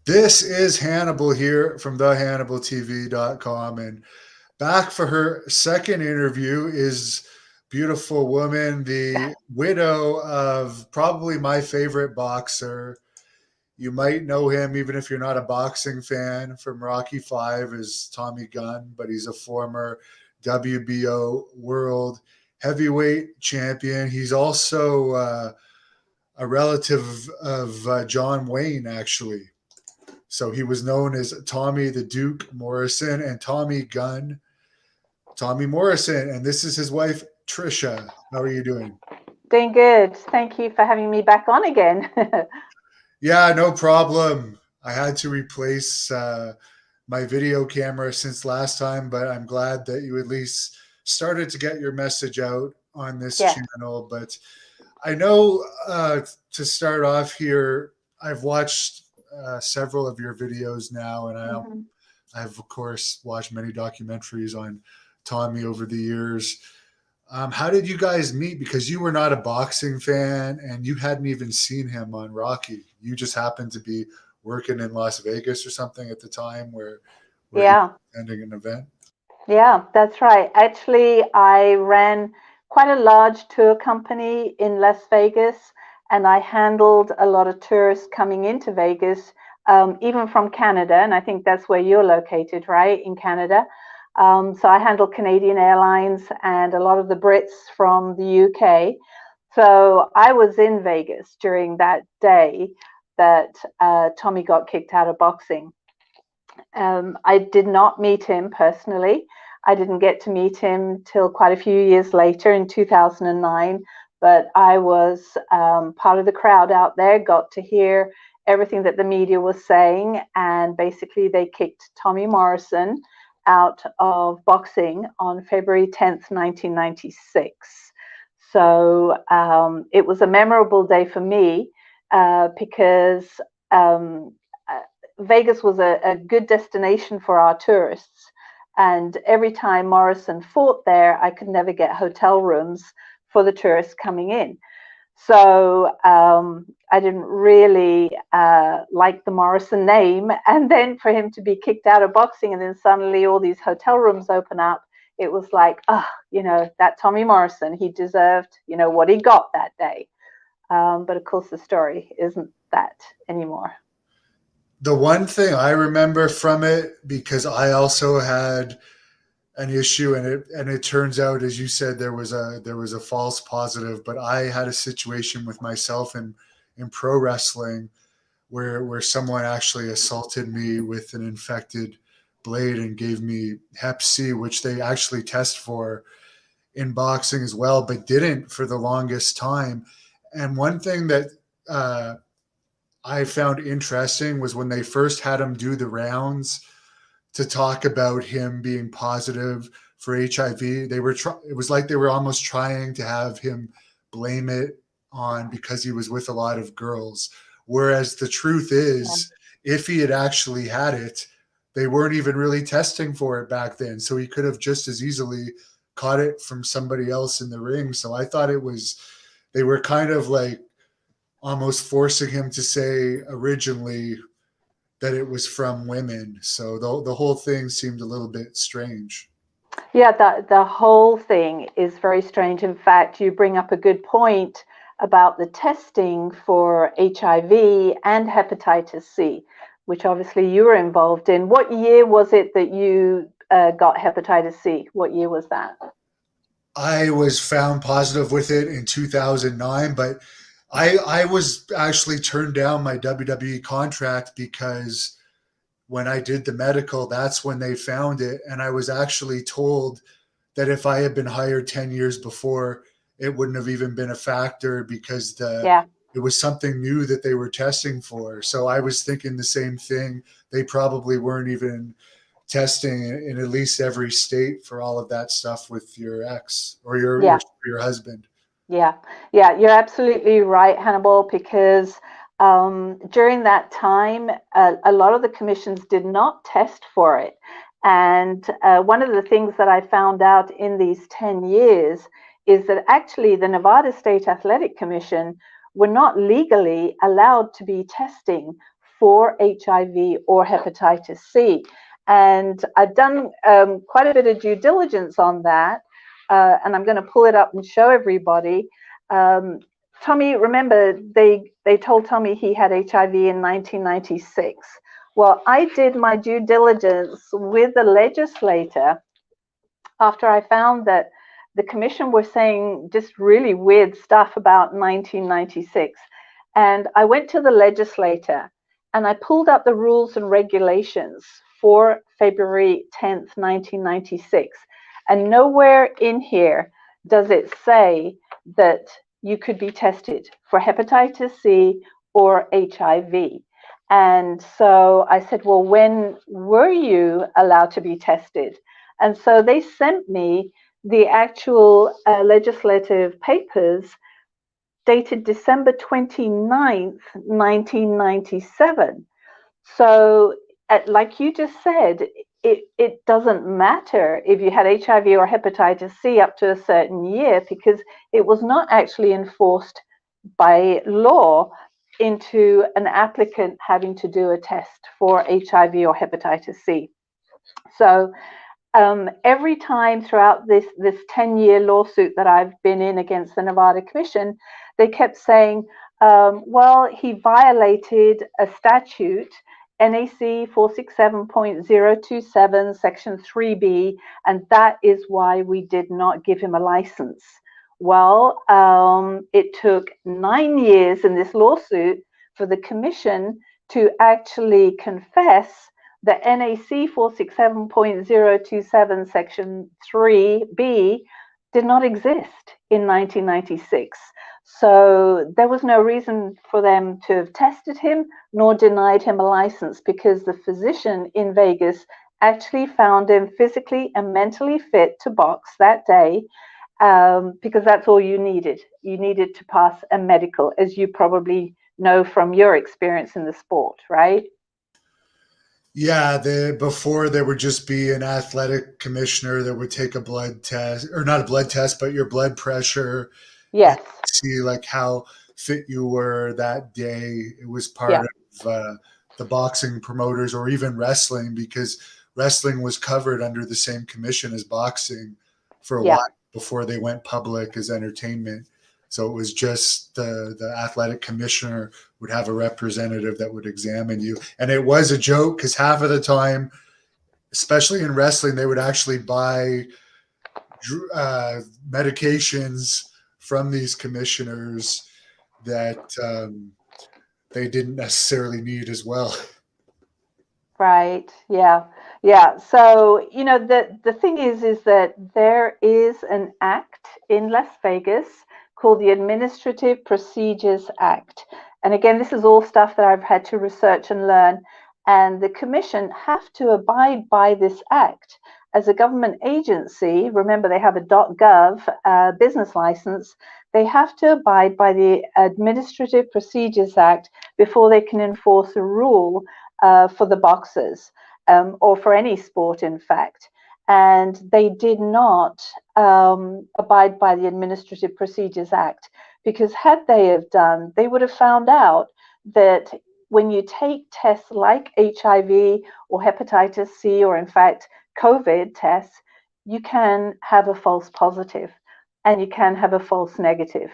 This is Hannibal here from thehannibaltv.com, and back for her second interview is beautiful woman, the widow of probably my favorite boxer. You might know him even if you're not a boxing fan from Rocky Five as Tommy Gunn, but he's a former WBO world heavyweight champion. He's also a relative of John Wayne, actually. So he was known as Tommy the Duke Morrison and Tommy Gunn, Tommy Morrison. And this is his wife, Trisha. How are you doing? Doing good. Thank you for having me back on again. Yeah, no problem. I had to replace my video camera since last time, but I'm glad that you at least started to get your message out on this Yeah. channel. But I know to start off here, I've watched several of your videos now, and hmm I've of course watched many documentaries on Tommy over the years. How did you guys meet? Because you were not a boxing fan and you hadn't even seen him on Rocky. You just happened to be working in Las Vegas or something at the time where he Yeah. was attending an event. Yeah, that's right. Actually, I ran quite a large tour company in Las Vegas, and I handled a lot of tourists coming into Vegas, even from Canada. And I think that's where you're located, right? In Canada. So I handled Canadian Airlines and a lot of the Brits from the UK. So I was in Vegas during that day that Tommy got kicked out of boxing. I did not meet him personally. I didn't get to meet him till quite a few years later in 2009, but I was part of the crowd out there, got to hear everything that the media was saying, and basically they kicked Tommy Morrison out of boxing on February 10th, 1996. So it was a memorable day for me because um, Vegas was a good destination for our tourists. And every time Morrison fought there, I could never get hotel rooms for the tourists coming in. So I didn't really like the Morrison name. And then for him to be kicked out of boxing and then suddenly all these hotel rooms open up, it was like, oh, that Tommy Morrison, he deserved, what he got that day. But of course, the story isn't that anymore. The one thing I remember from it, because I also had an issue, and it turns out, as you said, there was a false positive, but I had a situation with myself in pro wrestling where someone actually assaulted me with an infected blade and gave me hep C, which they actually test for in boxing as well, but didn't for the longest time. And one thing that uh, I found interesting was when they first had him do the rounds to talk about him being positive for HIV. It was like they were almost trying to have him blame it on because he was with a lot of girls. Whereas the truth Yeah. is, if he had actually had it, they weren't even really testing for it back then. So he could have just as easily caught it from somebody else in the ring. So I thought they were kind of like almost forcing him to say originally that it was from women. So the whole thing seemed a little bit strange. Yeah, the whole thing is very strange. In fact, you bring up a good point about the testing for HIV and hepatitis C, which obviously you were involved in. What year was it that you got hepatitis C? What year was that? I was found positive with it in 2009, but I was actually turned down my WWE contract because when I did the medical, that's when they found it. And I was actually told that if I had been hired 10 years before, it wouldn't have even been a factor because Yeah. it was something new that they were testing for. So I was thinking the same thing. They probably weren't even testing in at least every state for all of that stuff with your ex or Yeah. your husband. Yeah, yeah, you're absolutely right, Hannibal, because during that time, a lot of the commissions did not test for it. And one of the things that I found out in these 10 years is that actually the Nevada State Athletic Commission were not legally allowed to be testing for HIV or hepatitis C. And I've done quite a bit of due diligence on that, and I'm going to pull it up and show everybody. Tommy, remember, they told Tommy he had HIV in 1996. Well, I did my due diligence with the legislator after I found that the commission were saying just really weird stuff about 1996. And I went to the legislator and I pulled up the rules and regulations for February 10th, 1996. And nowhere in here does it say that you could be tested for hepatitis C or HIV. And so I said, well, when were you allowed to be tested? And so they sent me the actual legislative papers dated December 29th, 1997. So, like you just said, it doesn't matter if you had HIV or hepatitis C up to a certain year, because it was not actually enforced by law into an applicant having to do a test for HIV or hepatitis C. So every time throughout this 10-year lawsuit that I've been in against the Nevada Commission, they kept saying, well, he violated a statute, NAC 467.027, Section 3B, and that is why we did not give him a license. Well, it took 9 years in this lawsuit for the commission to actually confess that NAC 467.027 Section 3B did not exist in 1996. So there was no reason for them to have tested him nor denied him a license, because the physician in Vegas actually found him physically and mentally fit to box that day, because that's all you needed. You needed to pass a medical, as you probably know from your experience in the sport, right? Yeah, before there would just be an athletic commissioner that would take a blood test, or not a blood test, but your blood pressure, and Yes. see like how fit you were that day. It was part Yeah. of the boxing promoters, or even wrestling, because wrestling was covered under the same commission as boxing for a Yeah. while before they went public as entertainment. So it was just the athletic commissioner would have a representative that would examine you. And it was a joke because half of the time, especially in wrestling, they would actually buy medications from these commissioners that they didn't necessarily need as well. Right. Yeah. Yeah. So, you know, the thing is that there is an act in Las Vegas called the Administrative Procedures Act. And again, this is all stuff that I've had to research and learn. And the commission have to abide by this act. As a government agency, remember they have a .gov business license, they have to abide by the Administrative Procedures Act before they can enforce a rule for the boxers, or for any sport, in fact. And they did not abide by the Administrative Procedures Act, because had they have done, they would have found out that when you take tests like HIV or hepatitis C, or in fact COVID tests, you can have a false positive and you can have a false negative.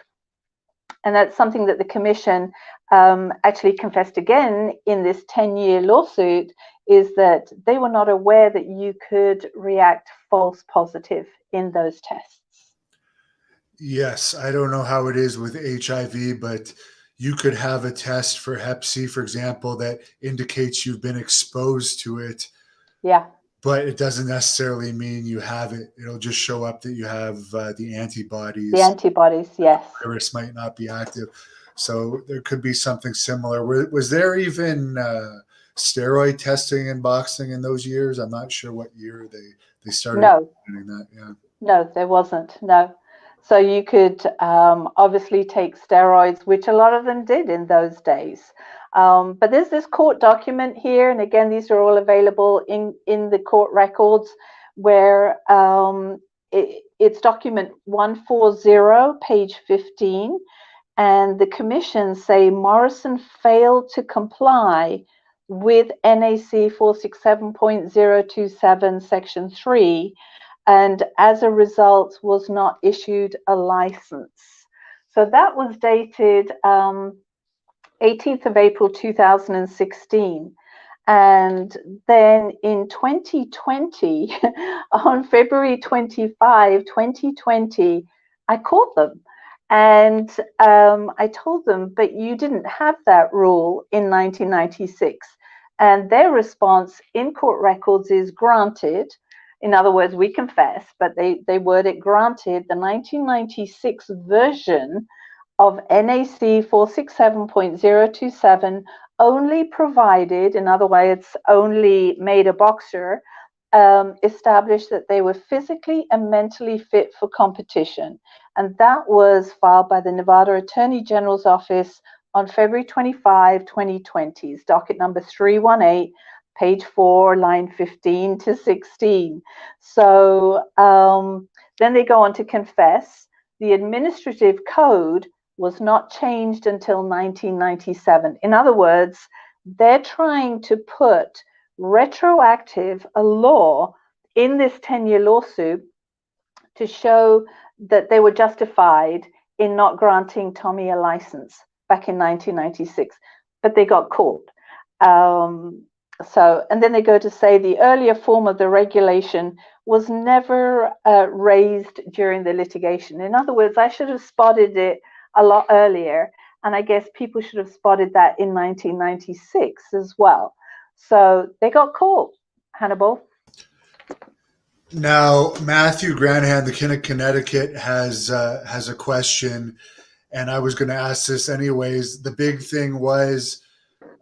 And that's something that the commission actually confessed again in this 10-year lawsuit, is that they were not aware that you could react false positive in those tests. Yes, I don't know how it is with HIV, but you could have a test for Hep C, for example, that indicates you've been exposed to it. Yeah. But it doesn't necessarily mean you have it. It'll just show up that you have the antibodies. The antibodies, yes. The virus might not be active. So there could be something similar. Was there even steroid testing in boxing in those years? I'm not sure what year they started doing that. Yeah. No, there wasn't. No. So you could obviously take steroids, which a lot of them did in those days. But there's this court document here, and again, these are all available in the court records, where it's document 140, page 15, and the commission say Morrison failed to comply with NAC 467.027 Section 3, and as a result was not issued a license. So that was dated 18th of April 2016. And then in 2020, on February 25, 2020, I caught them. And I told them, but you didn't have that rule in 1996. And their response in court records is granted. In other words, we confess, but they word it granted. The 1996 version of NAC 467.027 only provided, in other words, only made a boxer establish that they were physically and mentally fit for competition. And that was filed by the Nevada Attorney General's Office on February 25, 2020. It's docket number 318, page 4, line 15 to 16. So then they go on to confess. The administrative code was not changed until 1997. In other words, they're trying to put retroactive a law in this 10-year lawsuit to show that they were justified in not granting Tommy a license back in 1996, but they got caught. And then they go to say the earlier form of the regulation was never raised during the litigation. In other words, I should have spotted it a lot earlier, and I guess people should have spotted that in 1996 as well. So they got caught, Hannibal. Now, Matthew Granahan, the King of Connecticut, has a question, and I was going to ask this anyways. The big thing was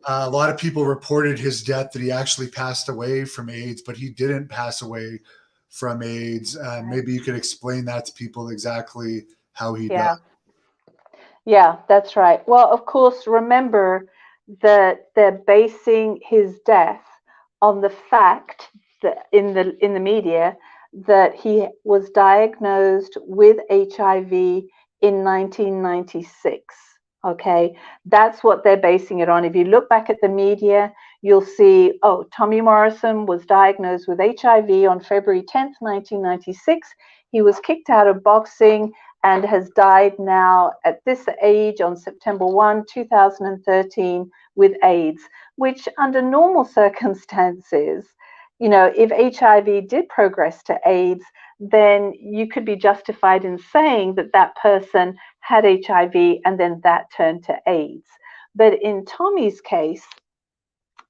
a lot of people reported his death, that he actually passed away from AIDS, but he didn't pass away from AIDS. Maybe you could explain that to people exactly how he died. Yeah, that's right. Well, of course, remember that they're basing his death on the fact that in the media that he was diagnosed with HIV in 1996. Okay, that's what they're basing it on. If you look back at the media, you'll see, oh, Tommy Morrison was diagnosed with HIV on February 10th, 1996. He was kicked out of boxing and has died now at this age on September 1, 2013 with AIDS, which under normal circumstances, you know, if HIV did progress to AIDS, then you could be justified in saying that that person had HIV and then that turned to AIDS. But in Tommy's case,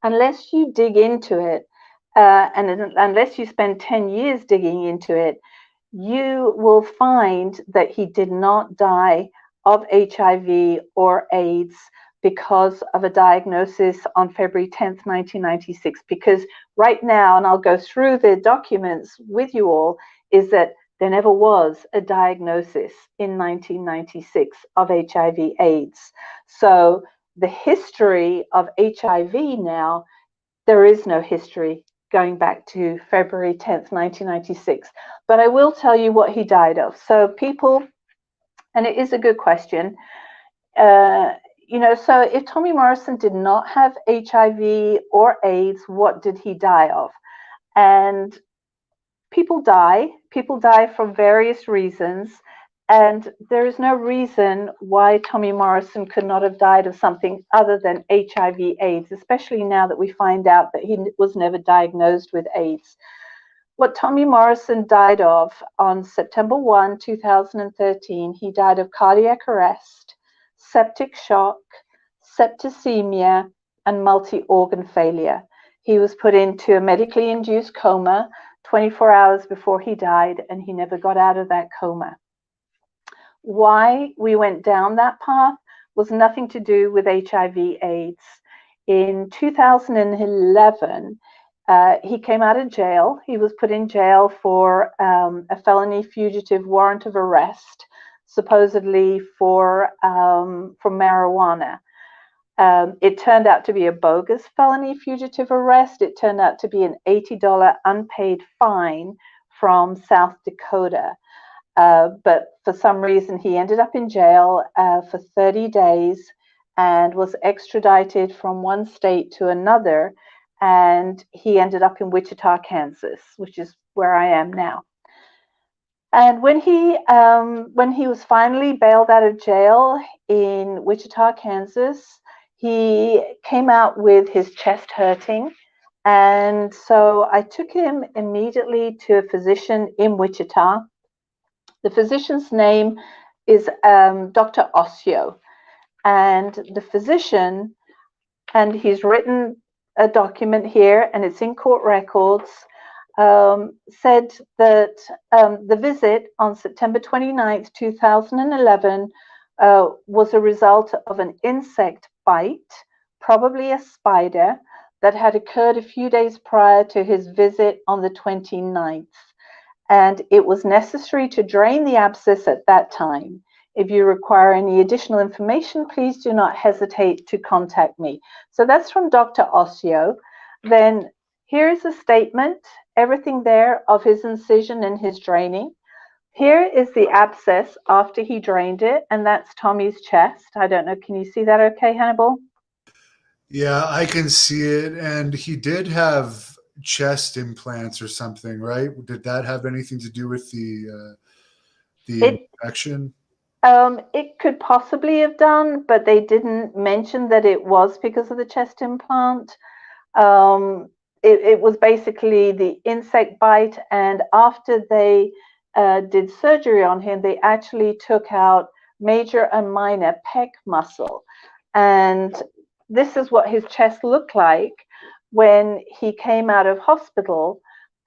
unless you dig into it, and unless you spend 10 years digging into it, you will find that he did not die of HIV or AIDS because of a diagnosis on February 10th, 1996. Because right now, and I'll go through the documents with you all, is that there never was a diagnosis in 1996 of HIV AIDS. So the history of HIV now, there is no history going back to February 10th, 1996. But I will tell you what he died of. So people, and it is a good question, you know, so if Tommy Morrison did not have HIV or AIDS, what did he die of? And people die from various reasons. And there is no reason why Tommy Morrison could not have died of something other than HIV/AIDS, especially now that we find out that he was never diagnosed with AIDS. What Tommy Morrison died of on September 1, 2013, he died of cardiac arrest, septic shock, septicemia, and multi-organ failure. He was put into a medically induced coma 24 hours before he died, and he never got out of that coma. Why we went down that path was nothing to do with HIV/AIDS. In 2011, he came out of jail. He was put in jail for a felony fugitive warrant of arrest, supposedly for marijuana. It turned out to be a bogus felony fugitive arrest. It turned out to be an $80 unpaid fine from South Dakota. But for some reason, he ended up in jail for 30 days. and was extradited from one state to another. And he ended up in Wichita, Kansas, which is where I am now. And when he was finally bailed out of jail in Wichita, Kansas, he came out with his chest hurting. And so I took him immediately to a physician in Wichita. The physician's name is Dr. Ossio. And the physician, and he's written a document here, and it's in court records, said that the visit on September 29th, 2011, was a result of an insect bite, probably a spider, that had occurred a few days prior to his visit on the 29th. And it was necessary to drain the abscess at that time. If you require any additional information, please do not hesitate to contact me. So that's from Dr. Ossio. Then here's a statement, everything there of his incision and his draining. Here is the abscess after he drained it, and that's Tommy's chest. I don't know, can you see that okay, Hannibal? Yeah, I can see it. And he did have chest implants or something, right? Did that have anything to do with the It infection? it could possibly have done, but they didn't mention that it was because of the chest implant. Um, it was basically the insect bite, and after they did surgery on him, they actually took out major and minor pec muscle. And this is what his chest looked like when he came out of hospital.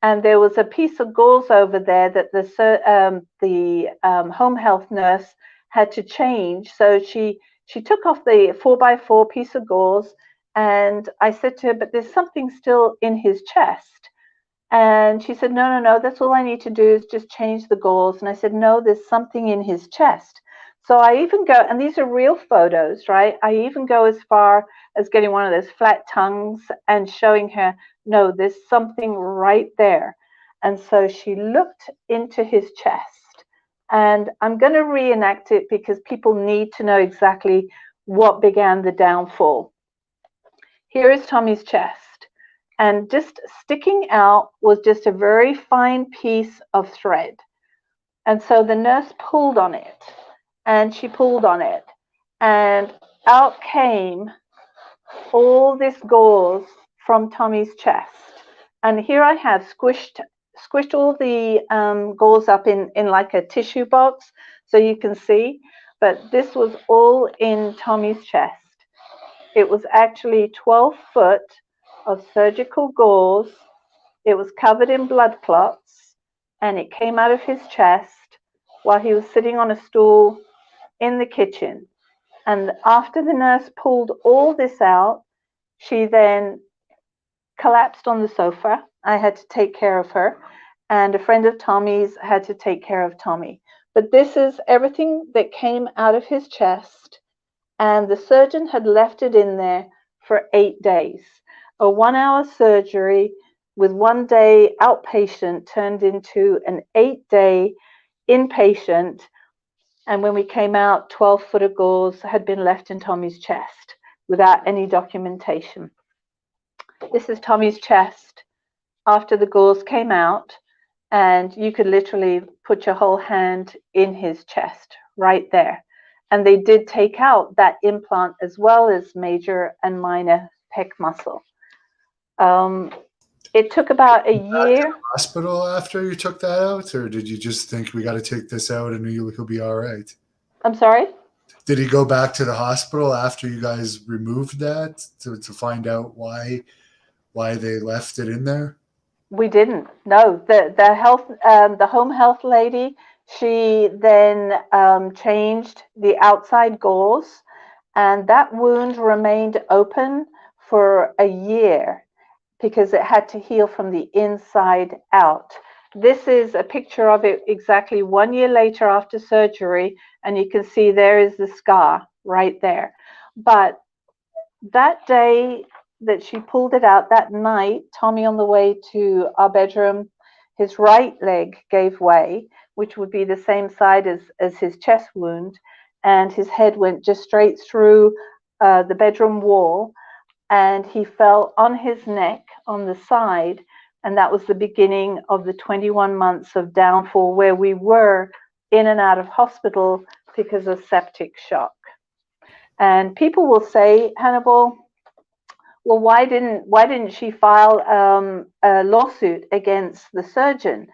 And there was a piece of gauze over there that the home health nurse had to change. So she took off the 4x4 piece of gauze, and I said to her, but there's something still in his chest. And she said, no, no, no, that's all I need to do is just change the gauze. And I said, no, there's something in his chest. So I even go, and these are real photos, right? I even go as far as getting one of those flat tongues and showing her, no, there's something right there. And so she looked into his chest. And I'm going to reenact it because people need to know exactly what began the downfall. Here is Tommy's chest, and just sticking out was just a very fine piece of thread. And so the nurse pulled on it, and she pulled on it, and out came all this gauze from Tommy's chest. And here I have squished all the gauze up in like a tissue box so you can see, but this was all in Tommy's chest. It was actually 12 foot of surgical gauze. It was covered in blood clots, and it came out of his chest while he was sitting on a stool in the kitchen. And after the nurse pulled all this out, she then collapsed on the sofa. I had to take care of her, and a friend of Tommy's had to take care of Tommy. But this is everything that came out of his chest, and the surgeon had left it in there for 8 days. A 1-hour surgery with 1 day outpatient turned into an 8-day inpatient. And when we came out, 12 foot of gauze had been left in Tommy's chest without any documentation. This is Tommy's chest after the gauze came out, and you could literally put your whole hand in his chest right there. And they did take out that implant as well as major and minor pec muscle. It took about a year. Hospital after you took that out, or did you just think we got to take this out and he'll be all right? I'm sorry? Did he go back to the hospital after you guys removed that to find out why they left it in there? We didn't. No, the health, the home health lady, she then changed the outside gauze, and that wound remained open for a year because it had to heal from the inside out. This is a picture of it exactly 1 year later after surgery, and you can see there is the scar right there. But that day that she pulled it out, that night, Tommy on the way to our bedroom, his right leg gave way, which would be the same side as his chest wound, and his head went just straight through the bedroom wall, and he fell on his neck on the side. And that was the beginning of the 21 months of downfall, where we were in and out of hospital because of septic shock. And people will say, Hannibal, well, why didn't she file a lawsuit against the surgeon?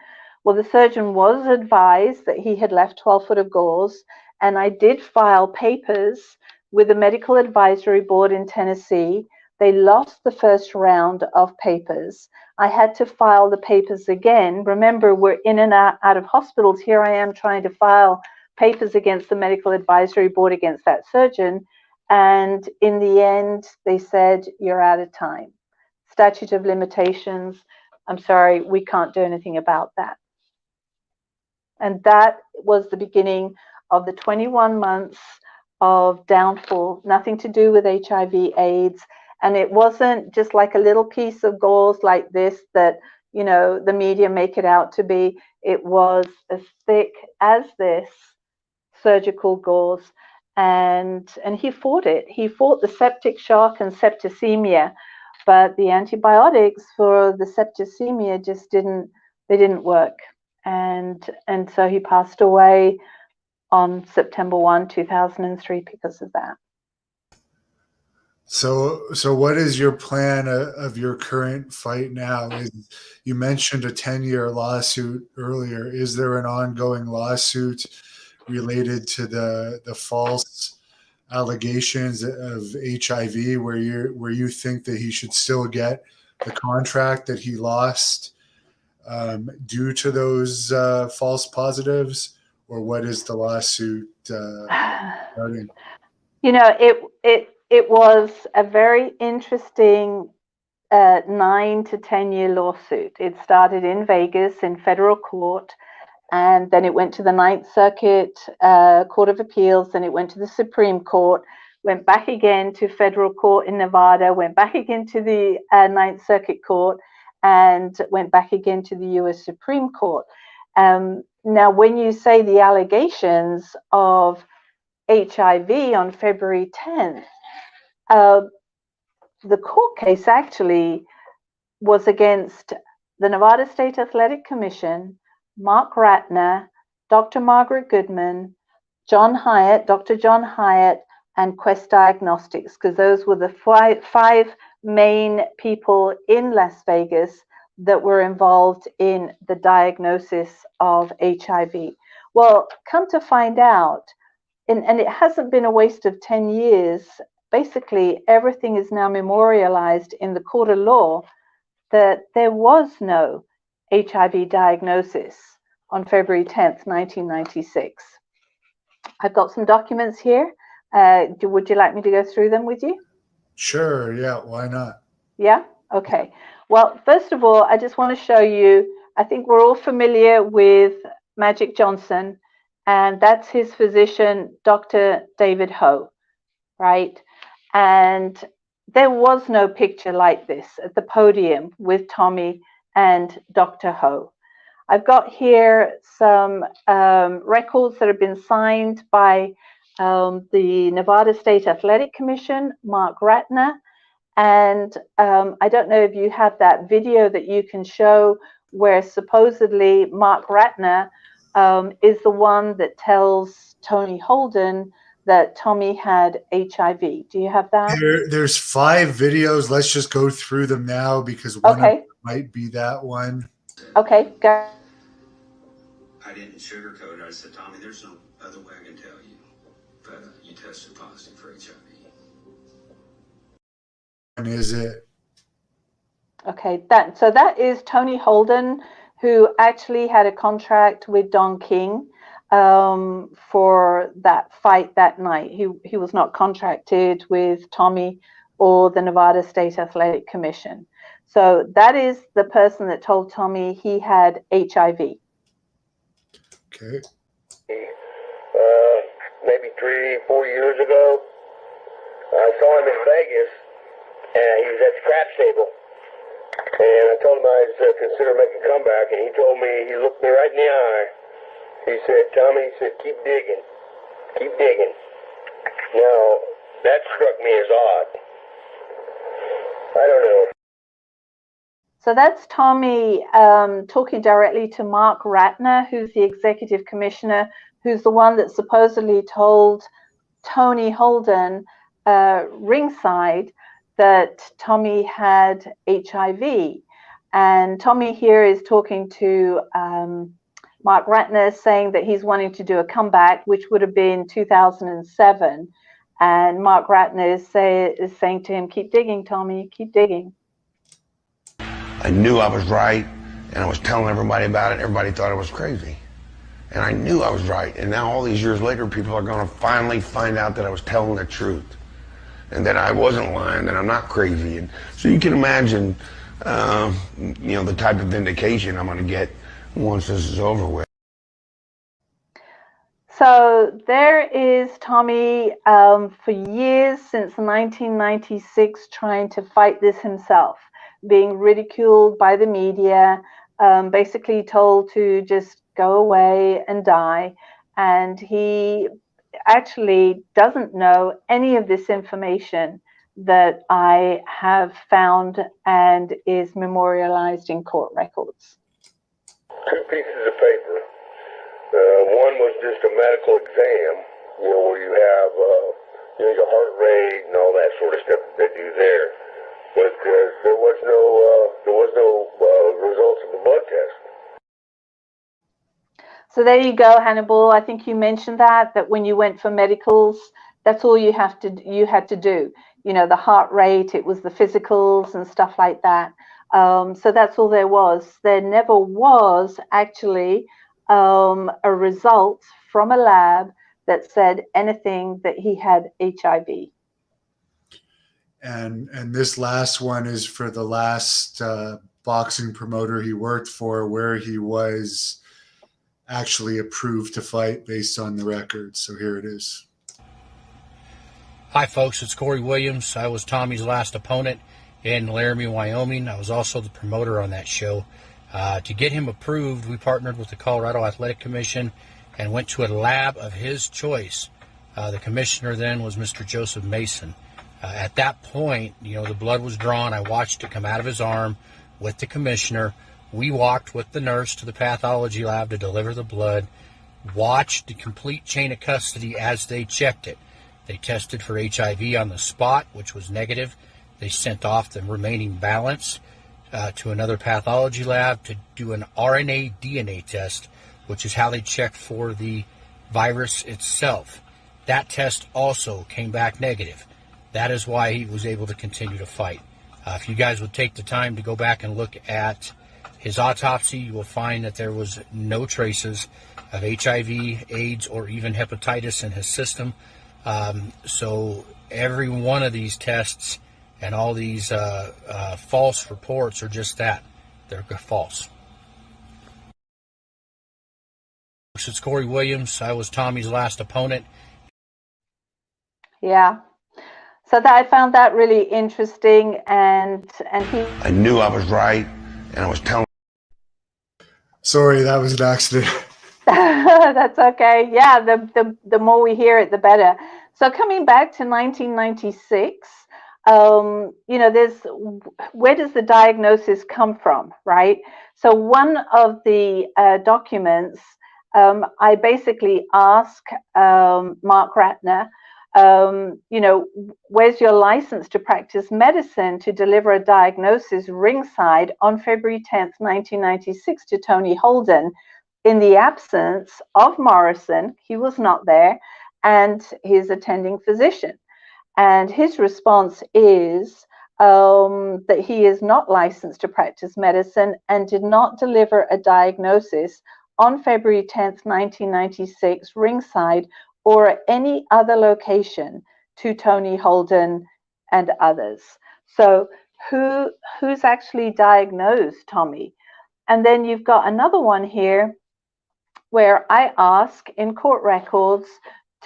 Well, the surgeon was advised that he had left 12 foot of gauze, and I did file papers with the medical advisory board in Tennessee. They lost the first round of papers. I had to file the papers again. Remember, we're in and out of hospitals. Here I am trying to file papers against the medical advisory board against that surgeon. And in the end, they said, you're out of time. Statute of limitations. I'm sorry, we can't do anything about that. And that was the beginning of the 21 months of downfall, nothing to do with HIV/AIDS. And it wasn't just like a little piece of gauze like this that, you know, the media make it out to be. It was as thick as this surgical gauze. And he fought it. He fought the septic shock and septicemia, but the antibiotics for the septicemia just didn't work. And so he passed away on September 1, 2003 because of that. So what is your plan of your current fight now? You mentioned a 10-year lawsuit earlier. Is there an ongoing lawsuit related to the false allegations of HIV where you think that he should still get the contract that he lost due to those false positives, or what is the lawsuit regarding? You know, it was a very interesting 9 to 10 year lawsuit. It started in Vegas in federal court, and then it went to the Ninth Circuit Court of Appeals, then it went to the Supreme Court, went back again to federal court in Nevada, went back again to the Ninth Circuit Court, and went back again to the US Supreme Court. Now, when you say the allegations of HIV on February 10th, the court case actually was against the Nevada State Athletic Commission, Mark Ratner, Dr. Margaret Goodman, John Hyatt, Dr. John Hyatt, and Quest Diagnostics, because those were the five main people in Las Vegas that were involved in the diagnosis of HIV. Well, come to find out, and it hasn't been a waste of 10 years, basically everything is now memorialized in the court of law that there was no HIV diagnosis on February 10th, 1996. I've got some documents here. Would you like me to go through them with you? Sure, yeah, why not? Yeah, okay. Well, first of all, I just want to show you, I think we're all familiar with Magic Johnson, and that's his physician, Dr. David Ho, right? And there was no picture like this at the podium with Tommy and Dr. Ho. I've got here some records that have been signed by the Nevada State Athletic Commission, Mark Ratner, and I don't know if you have that video that you can show where supposedly Mark Ratner is the one that tells Tony Holden that Tommy had HIV. Do you have that? There's 5 videos. Let's just go through them now because one of them might be that one. Okay, go. I didn't sugarcoat it. I said, Tommy, there's no other way I can tell you, but you tested positive for HIV. And is it? Okay, so that is Tony Holden, who actually had a contract with Don King for that fight that night. He was not contracted with Tommy or the Nevada State Athletic Commission. So that is the person that told Tommy he had HIV. Okay. Maybe 3-4 years ago, I saw him in Vegas, and he was at the craps table. And I told him I'd consider making a comeback, and he told me, he looked me right in the eye. He said, Tommy, he said, keep digging. Keep digging. Now, That struck me as odd. I don't know. So that's Tommy talking directly to Mark Ratner, who's the executive commissioner, who's the one that supposedly told Tony Holden ringside that Tommy had HIV. And Tommy here is talking to Mark Ratner, saying that he's wanting to do a comeback, which would have been 2007. And Mark Ratner is saying to him, keep digging, Tommy, keep digging. I knew I was right, and I was telling everybody about it. Everybody thought I was crazy. And I knew I was right. And now all these years later, people are going to finally find out that I was telling the truth and that I wasn't lying, that I'm not crazy. And so you can imagine, you know, the type of vindication I'm going to get once this is over with. So there is Tommy for years, since 1996, trying to fight this himself, being ridiculed by the media, basically told to just go away and die. And he actually doesn't know any of this information that I have found and is memorialized in court records. 2 pieces of paper. One was just a medical exam, you know, where you have, you know, your heart rate and all that sort of stuff that they do there. But there was no results of the blood test. So there you go, Hannibal. I think you mentioned that when you went for medicals, that's all you had to do. You know, the heart rate, it was the physicals and stuff like that. So that's all there was. There never was actually a result from a lab that said anything that he had HIV. And this last one is for the last boxing promoter he worked for, where he was actually approved to fight based on the record. So here it is. Hi folks, it's Corey Williams. I was Tommy's last opponent in Laramie, Wyoming. I was also the promoter on that show. To get him approved, we partnered with the Colorado Athletic Commission and went to a lab of his choice. The commissioner then was Mr. Joseph Mason. At that point, you know, the blood was drawn. I watched it come out of his arm with the commissioner. We walked with the nurse to the pathology lab to deliver the blood, watched the complete chain of custody as they checked it. They tested for HIV on the spot, which was negative. They sent off the remaining balance to another pathology lab to do an RNA DNA test, which is how they check for the virus itself. That test also came back negative. That is why he was able to continue to fight. If you guys would take the time to go back and look at his autopsy, you will find that there was no traces of HIV, AIDS, or even hepatitis in his system. So every one of these tests and all these false reports are just that. They're false. It's Corey Williams. I was Tommy's last opponent. Yeah. So that I found that really interesting, and he. I knew I was right, and I was telling. Sorry, that was an accident. That's okay. Yeah, the more we hear it, the better. So coming back to 1996, you know, where does the diagnosis come from, right? So one of the documents, I basically ask Mark Ratner, you know, where's your license to practice medicine to deliver a diagnosis ringside on February 10th, 1996 to Tony Holden in the absence of Morrison? He was not there, and his attending physician. And his response is that he is not licensed to practice medicine and did not deliver a diagnosis on February 10th, 1996 ringside or at any other location to Tony Holden and others. So who's actually diagnosed Tommy? And then you've got another one here where I ask in court records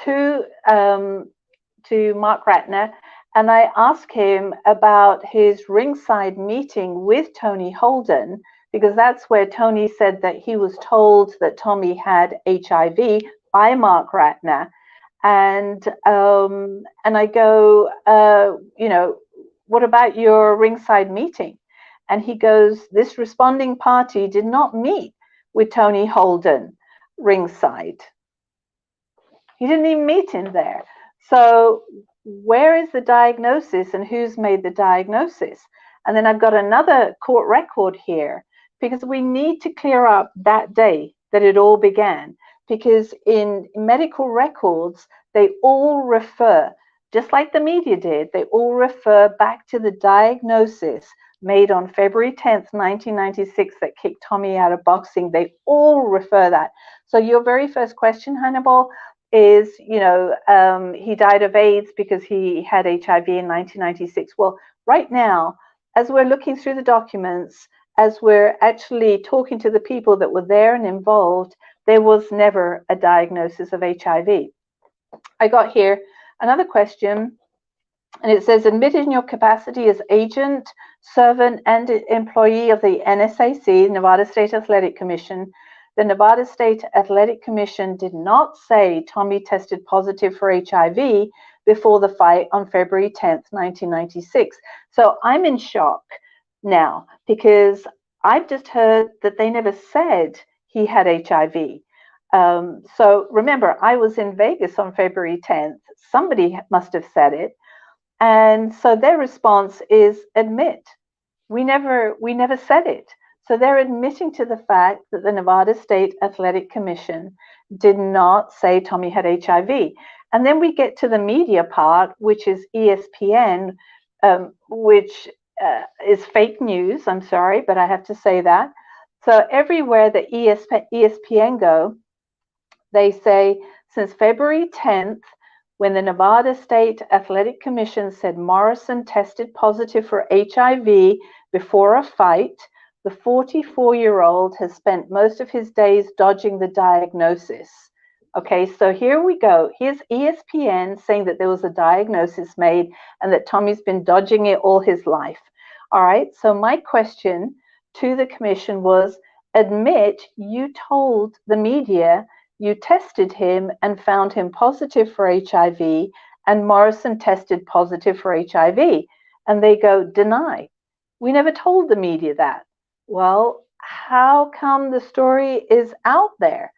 to Mark Ratner, and I ask him about his ringside meeting with Tony Holden, because that's where Tony said that he was told that Tommy had HIV by Mark Ratner. And I go, you know, what about your ringside meeting? And he goes, this responding party did not meet with Tony Holden ringside. He didn't even meet him there. So where is the diagnosis and who's made the diagnosis? And then I've got another court record here, because we need to clear up that day that it all began. Because in medical records, they all refer, just like the media did, they all refer back to the diagnosis made on February 10th, 1996, that kicked Tommy out of boxing. They all refer that. So your very first question, Hannibal, is, you know, he died of AIDS because he had HIV in 1996. Well, right now, as we're looking through the documents, as we're actually talking to the people that were there and involved, there was never a diagnosis of HIV. I got here another question, and it says, admitted in your capacity as agent, servant, and employee of the NSAC, Nevada State Athletic Commission, the Nevada State Athletic Commission did not say Tommy tested positive for HIV before the fight on February 10th, 1996. So I'm in shock now, because I've just heard that they never said he had HIV. So remember, I was in Vegas on February 10th. Somebody must have said it. And so their response is admit. We never said it. So they're admitting to the fact that the Nevada State Athletic Commission did not say Tommy had HIV. And then we get to the media part, which is ESPN, which is fake news. I'm sorry, but I have to say that. So everywhere that ESPN go, they say since February 10th, when the Nevada State Athletic Commission said Morrison tested positive for HIV before a fight, the 44-year-old has spent most of his days dodging the diagnosis. Okay, so here we go. Here's ESPN saying that there was a diagnosis made and that Tommy's been dodging it all his life. All right, so my question to the commission was, admit you told the media you tested him and found him positive for HIV, and Morrison tested positive for HIV. And they go, deny. We never told the media that. Well, how come the story is out there?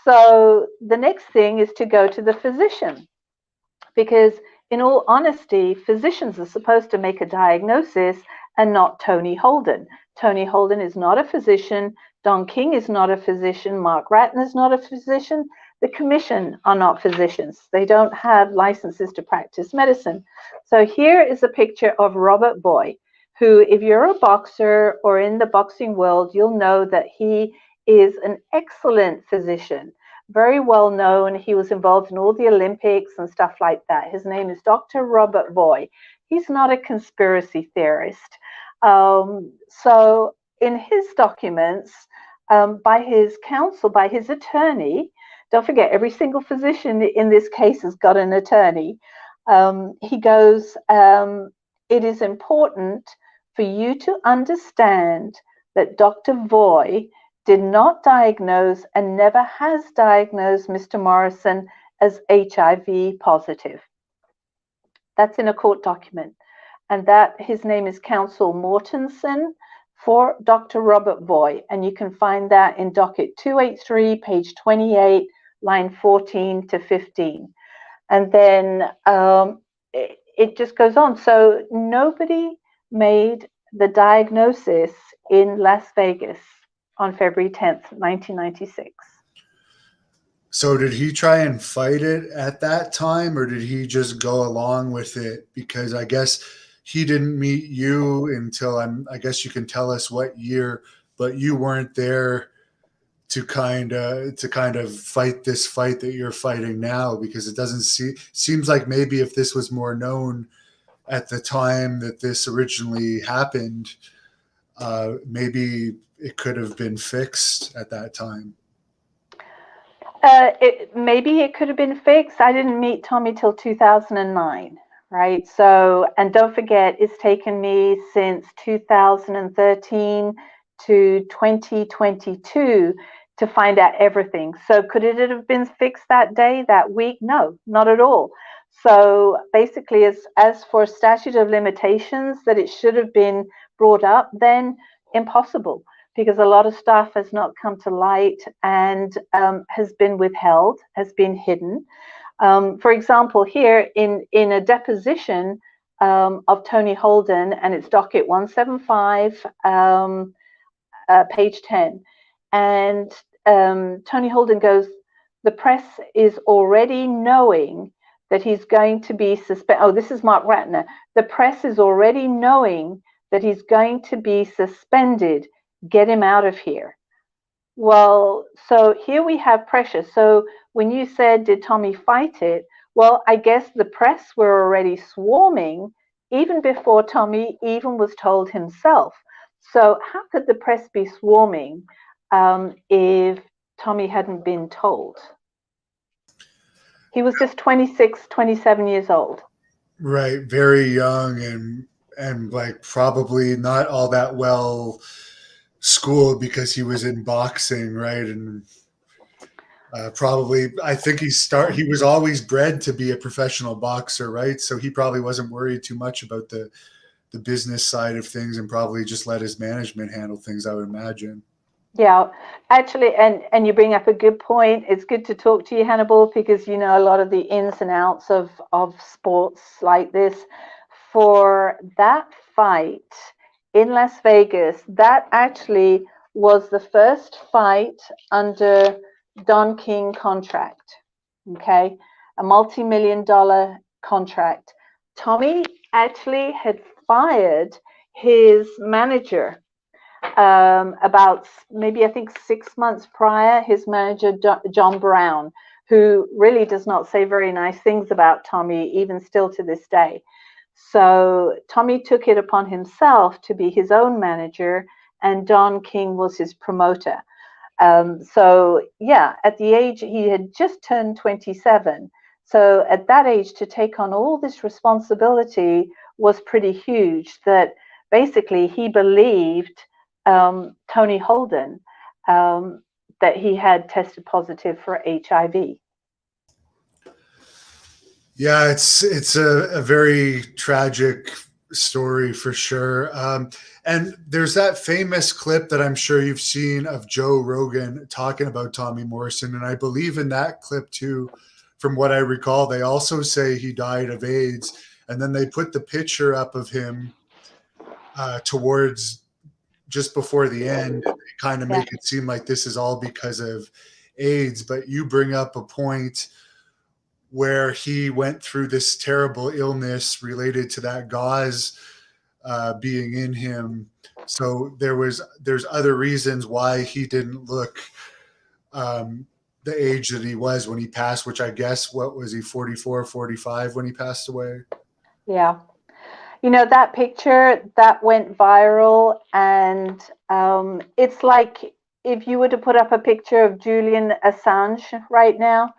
So the next thing is to go to the physician, because in all honesty, physicians are supposed to make a diagnosis and not Tony Holden. Tony Holden is not a physician. Don King is not a physician. Mark Ratner is not a physician. The commission are not physicians. They don't have licenses to practice medicine. So here is a picture of Robert Boy, who, if you're a boxer or in the boxing world, you'll know that he is an excellent physician, very well known. He was involved in all the Olympics and stuff like that. His name is Dr. Robert Boy. He's not a conspiracy theorist. So in his documents, by his counsel, by his attorney, don't forget, every single physician in this case has got an attorney. He goes, it is important for you to understand that Dr. Voy did not diagnose and never has diagnosed Mr. Morrison as HIV positive. That's in a court document. And that his name is Counsel Mortensen for Dr. Robert Voy. And you can find that in docket 283, page 28, line 14 to 15. And then it just goes on. So nobody made the diagnosis in Las Vegas on February 10th, 1996. So did he try and fight it at that time, or did he just go along with it? Because I guess he didn't meet you until, I guess you can tell us what year, but you weren't there to kind of fight this fight that you're fighting now, because it doesn't seems like maybe if this was more known at the time that this originally happened, maybe it could have been fixed at that time. Maybe it could have been fixed. I didn't meet Tommy till 2009, right? So, and don't forget, it's taken me since 2013 to 2022 to find out everything. So could it have been fixed that day, that week? No, not at all. So basically, as for statute of limitations, that it should have been brought up, then impossible, because a lot of stuff has not come to light and has been withheld, has been hidden. For example, here in a deposition of Tony Holden, and it's docket 175, page 10. And Tony Holden goes, the press is already knowing that he's going to be suspended. Oh, this is Mark Ratner. The press is already knowing that he's going to be suspended. Get him out of here. Well, so here we have pressure. So when you said, did Tommy fight it? Well, I guess the press were already swarming even before Tommy even was told himself. So how could the press be swarming if Tommy hadn't been told? He was just 26, 27 years old. Right, very young and like probably not all that well schooled because he was in boxing, right? And probably I think he was always bred to be a professional boxer, right? So he probably wasn't worried too much about the business side of things and probably just let his management handle things, I would imagine. Yeah, actually, and you bring up a good point. It's good to talk to you, Hannibal, because you know a lot of the ins and outs of sports like this. For that fight in Las Vegas, that actually was the first fight under Don King contract. Okay, a multi-million-dollar contract. Tommy actually had fired his manager about maybe I think 6 months prior, his manager, John Brown, who really does not say very nice things about Tommy, even still to this day. So Tommy took it upon himself to be his own manager, and Don King was his promoter. So yeah, at the age, he had just turned 27. So at that age, to take on all this responsibility was pretty huge, that basically he believed Tony Holden that he had tested positive for HIV. Yeah, it's a very tragic story for sure. And there's that famous clip that I'm sure you've seen of Joe Rogan talking about Tommy Morrison. And I believe in that clip too, from what I recall, they also say he died of AIDS. And then they put the picture up of him towards just before the end. And they kind of make it seem like this is all because of AIDS. But you bring up a point where he went through this terrible illness related to that gauze being in him. So there's other reasons why he didn't look the age that he was when he passed, which I guess, what was he, 44, 45 when he passed away? Yeah. You know, that picture that went viral, and it's like if you were to put up a picture of Julian Assange right now.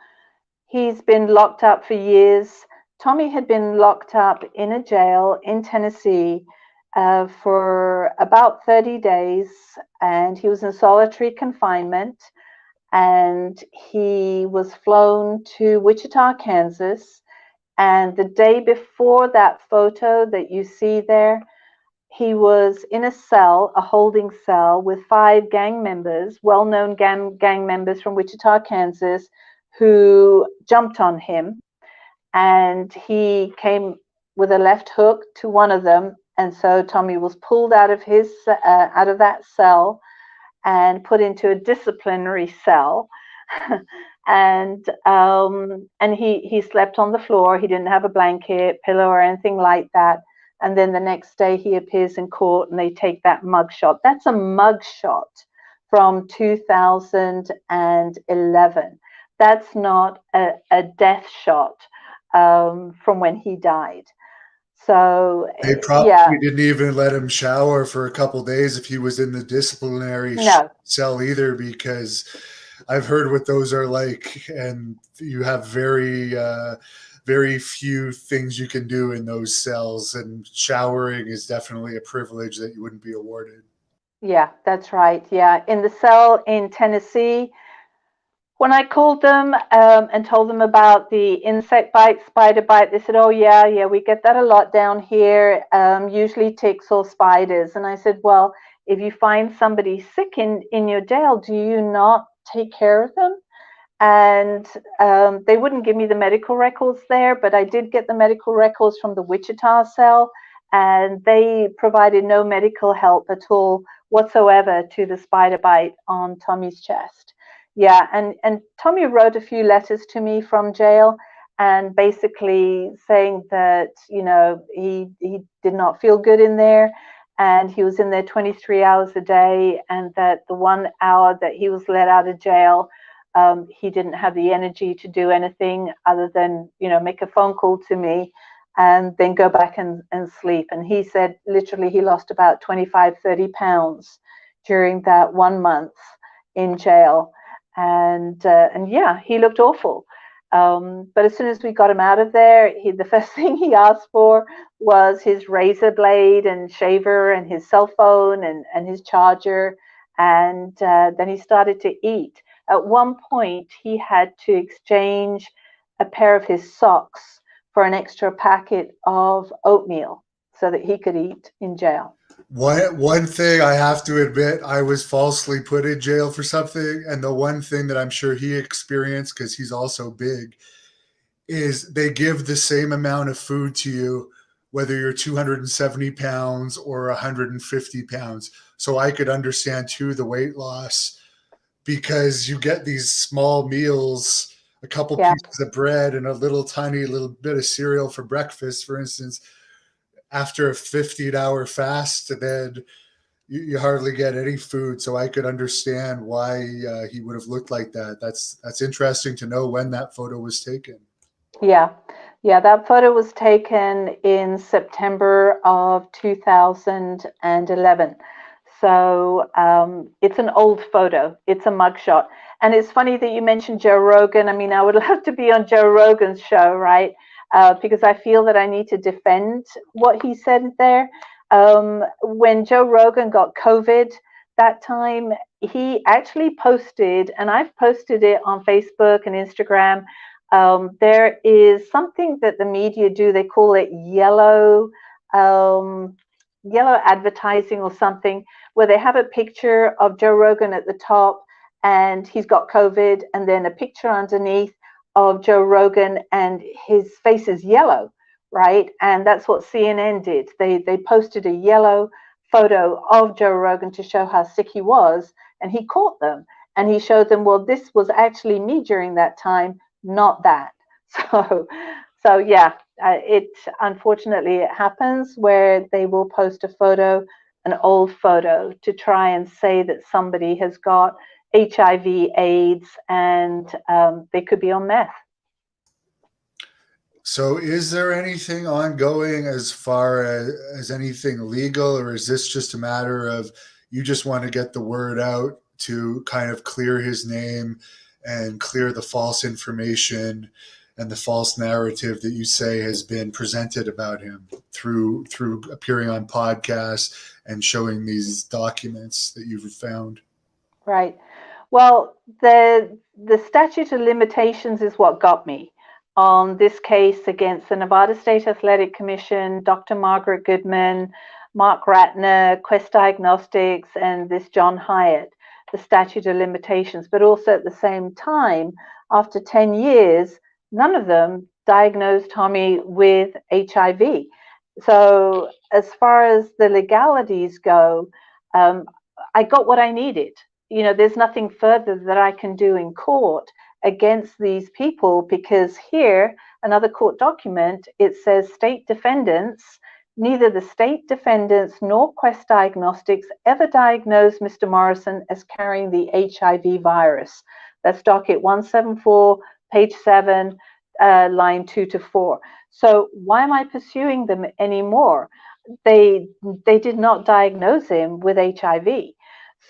He's been locked up for years. Tommy had been locked up in a jail in Tennessee for about 30 days, and he was in solitary confinement. And he was flown to Wichita, Kansas. And the day before that photo that you see there, he was in a cell, a holding cell, with 5 gang members, well-known gang members from Wichita, Kansas, who jumped on him, and he came with a left hook to one of them, and so Tommy was pulled out of that cell and put into a disciplinary cell. And he slept on the floor. He didn't have a blanket, pillow, or anything like that. And then the next day he appears in court and they take that mug shot. That's a mug shot from 2011. That's not a death shot from when he died. So they probably didn't even let him shower for a couple of days if he was in the disciplinary cell either, because I've heard what those are like, and you have very few things you can do in those cells, and showering is definitely a privilege that you wouldn't be awarded. Yeah, that's right. Yeah, in the cell in Tennessee, when I called them and told them about the insect bite, spider bite, they said, "Oh yeah, we get that a lot down here. Usually ticks or spiders." And I said, "Well, if you find somebody sick in your jail, do you not take care of them?" And they wouldn't give me the medical records there, but I did get the medical records from the Wichita cell, and they provided no medical help at all whatsoever to the spider bite on Tommy's chest. Yeah, and Tommy wrote a few letters to me from jail, and basically saying that he did not feel good in there, and he was in there 23 hours a day, and that the 1 hour that he was let out of jail, he didn't have the energy to do anything other than, make a phone call to me and then go back and sleep. And he said literally he lost about 25, 30 pounds during that 1 month in jail. And yeah, he looked awful. But as soon as we got him out of there, the first thing he asked for was his razor blade and shaver and his cell phone and his charger. And then he started to eat. At one point, he had to exchange a pair of his socks for an extra packet of oatmeal so that he could eat in jail. One thing I have to admit, I was falsely put in jail for something, and the one thing that I'm sure he experienced, because he's also big, is they give the same amount of food to you whether you're 270 pounds or 150 pounds. So I could understand too the weight loss, because you get these small meals, a couple Yeah. pieces of bread and a little tiny little bit of cereal for breakfast, for instance, after a 15-hour fast, and then you hardly get any food. So I could understand why he would have looked like that. That's interesting to know when that photo was taken. Yeah. Yeah, that photo was taken in September of 2011. So it's an old photo. It's a mugshot. And it's funny that you mentioned Joe Rogan. I mean, I would love to be on Joe Rogan's show, right? Because I feel that I need to defend what he said there. When Joe Rogan got COVID that time, he actually posted, and I've posted it on Facebook and Instagram. There is something that the media do. They call it yellow advertising or something, where they have a picture of Joe Rogan at the top and he's got COVID, and then a picture underneath of Joe Rogan and his face is yellow, right? And that's what CNN did. They posted a yellow photo of Joe Rogan to show how sick he was, and he caught them and he showed them, well, this was actually me during that time, not that. So yeah, it unfortunately it happens where they will post a photo, an old photo, to try and say that somebody has got HIV, AIDS, and they could be on meth. So is there anything ongoing as far as anything legal, or is this just a matter of you just want to get the word out to kind of clear his name and clear the false information and the false narrative that you say has been presented about him through appearing on podcasts and showing these documents that you've found? Right. Well, the statute of limitations is what got me on this case against the Nevada State Athletic Commission, Dr. Margaret Goodman, Mark Ratner, Quest Diagnostics, and this John Hyatt, the statute of limitations. But also at the same time, after 10 years, none of them diagnosed Tommy with HIV. So as far as the legalities go, I got what I needed. There's nothing further that I can do in court against these people, because here, another court document, it says state defendants, neither the state defendants nor Quest Diagnostics ever diagnosed Mr. Morrison as carrying the HIV virus. That's docket 174, page 7, line 2 to 4. So why am I pursuing them anymore? They did not diagnose him with HIV.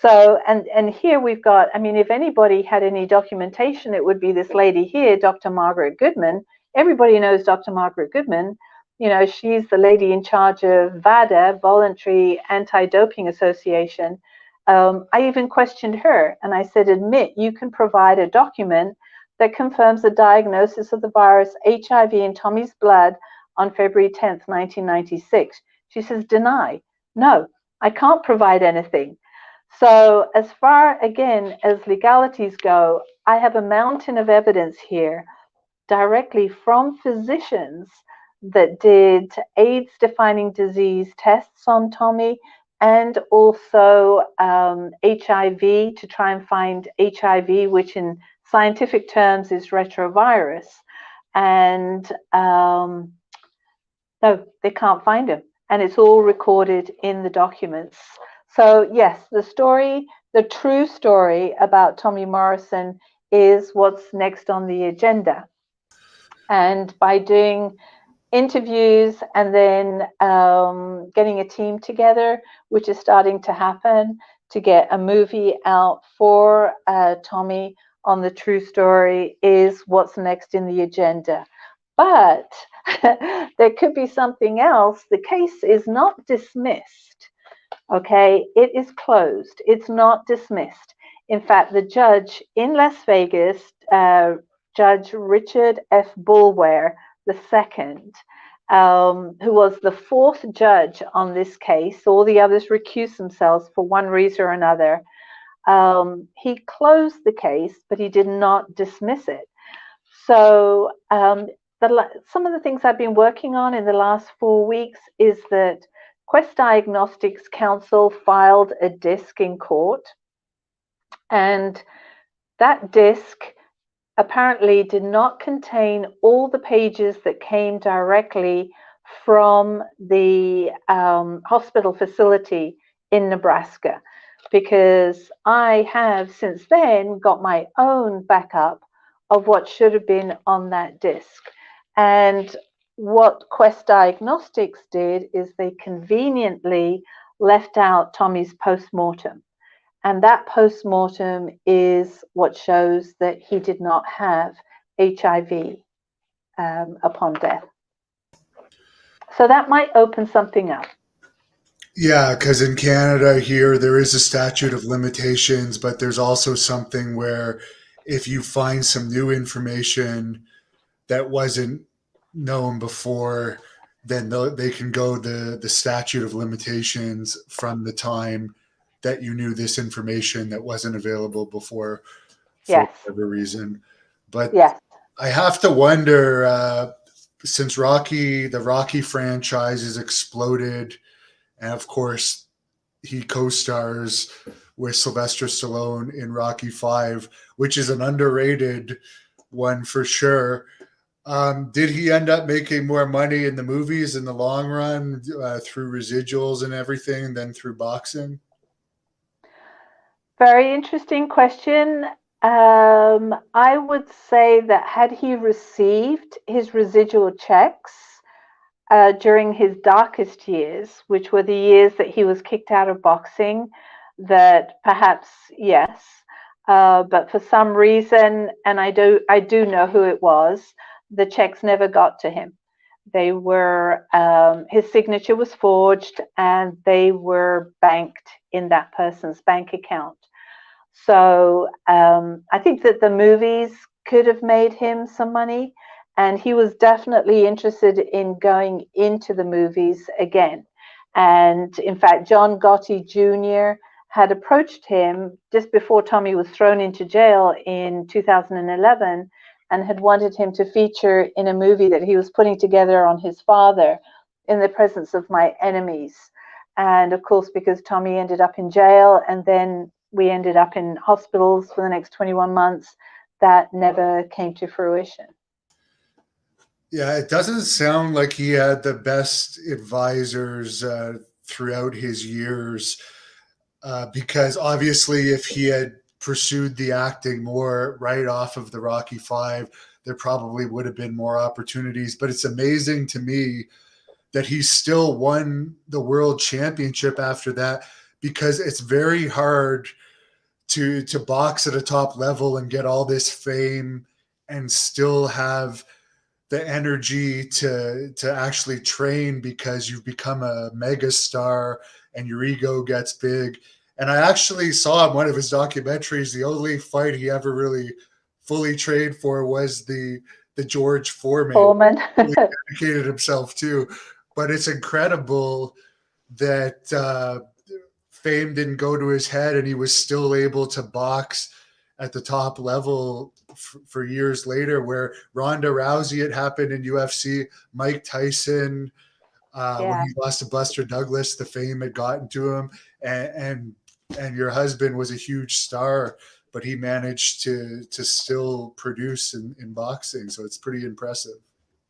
So, and here we've got, I mean, if anybody had any documentation, it would be this lady here, Dr. Margaret Goodman. Everybody knows Dr. Margaret Goodman. She's the lady in charge of VADA, Voluntary Anti-Doping Association. I even questioned her and I said, admit you can provide a document that confirms the diagnosis of the virus HIV in Tommy's blood on February 10th, 1996. She says, deny. No, I can't provide anything. So as far, again, as legalities go, I have a mountain of evidence here directly from physicians that did AIDS defining disease tests on Tommy and also HIV to try and find HIV, which in scientific terms is retrovirus. And no, they can't find him. And it's all recorded in the documents. So yes, the story, the true story about Tommy Morrison is what's next on the agenda. And by doing interviews and then getting a team together, which is starting to happen, to get a movie out for Tommy on the true story is what's next in the agenda. But there could be something else. The case is not dismissed. Okay, it is closed. It's not dismissed. In fact, the judge in Las Vegas, Judge Richard F. Boulware II, who was the fourth judge on this case, all the others recused themselves for one reason or another. He closed the case, but he did not dismiss it. So some of the things I've been working on in the last 4 weeks is that Quest Diagnostics Council filed a disc in court, and that disc apparently did not contain all the pages that came directly from the hospital facility in Nebraska, because I have since then got my own backup of what should have been on that disc. And what Quest Diagnostics did is they conveniently left out Tommy's postmortem. And that postmortem is what shows that he did not have HIV upon death. So that might open something up. Yeah, because in Canada here, there is a statute of limitations, but there's also something where if you find some new information that wasn't known before, then they can go the statute of limitations from the time that you knew this information that wasn't available before for Yes. whatever reason. But Yes. I have to wonder, since the Rocky franchise has exploded, and of course he co-stars with Sylvester Stallone in Rocky 5, which is an underrated one for sure. Did he end up making more money in the movies in the long run through residuals and everything than through boxing? Very interesting question. I would say that had he received his residual checks during his darkest years, which were the years that he was kicked out of boxing, that perhaps yes. But for some reason, and I do know who it was, the checks never got to him. They were his signature was forged, and they were banked in that person's bank account. So I think that the movies could have made him some money, and he was definitely interested in going into the movies again. And in fact, John Gotti Jr. had approached him just before Tommy was thrown into jail in 2011 and had wanted him to feature in a movie that he was putting together on his father, In the Presence of My Enemies. And of course, because Tommy ended up in jail and then we ended up in hospitals for the next 21 months, that never came to fruition. Yeah, it doesn't sound like he had the best advisors throughout his years, because obviously if he had pursued the acting more right off of the Rocky 5, there probably would have been more opportunities. But it's amazing to me that he still won the world championship after that, because it's very hard to box at a top level and get all this fame and still have the energy to actually train, because you've become a mega star and your ego gets big. And I actually saw in one of his documentaries, the only fight he ever really fully trained for was the George Foreman. Foreman. He dedicated himself to. But it's incredible that fame didn't go to his head and he was still able to box at the top level for years later, where Ronda Rousey, it happened in UFC, Mike Tyson, when Yeah. he lost to Buster Douglas, the fame had gotten to him, and your husband was a huge star, but he managed to still produce in boxing. So it's pretty impressive.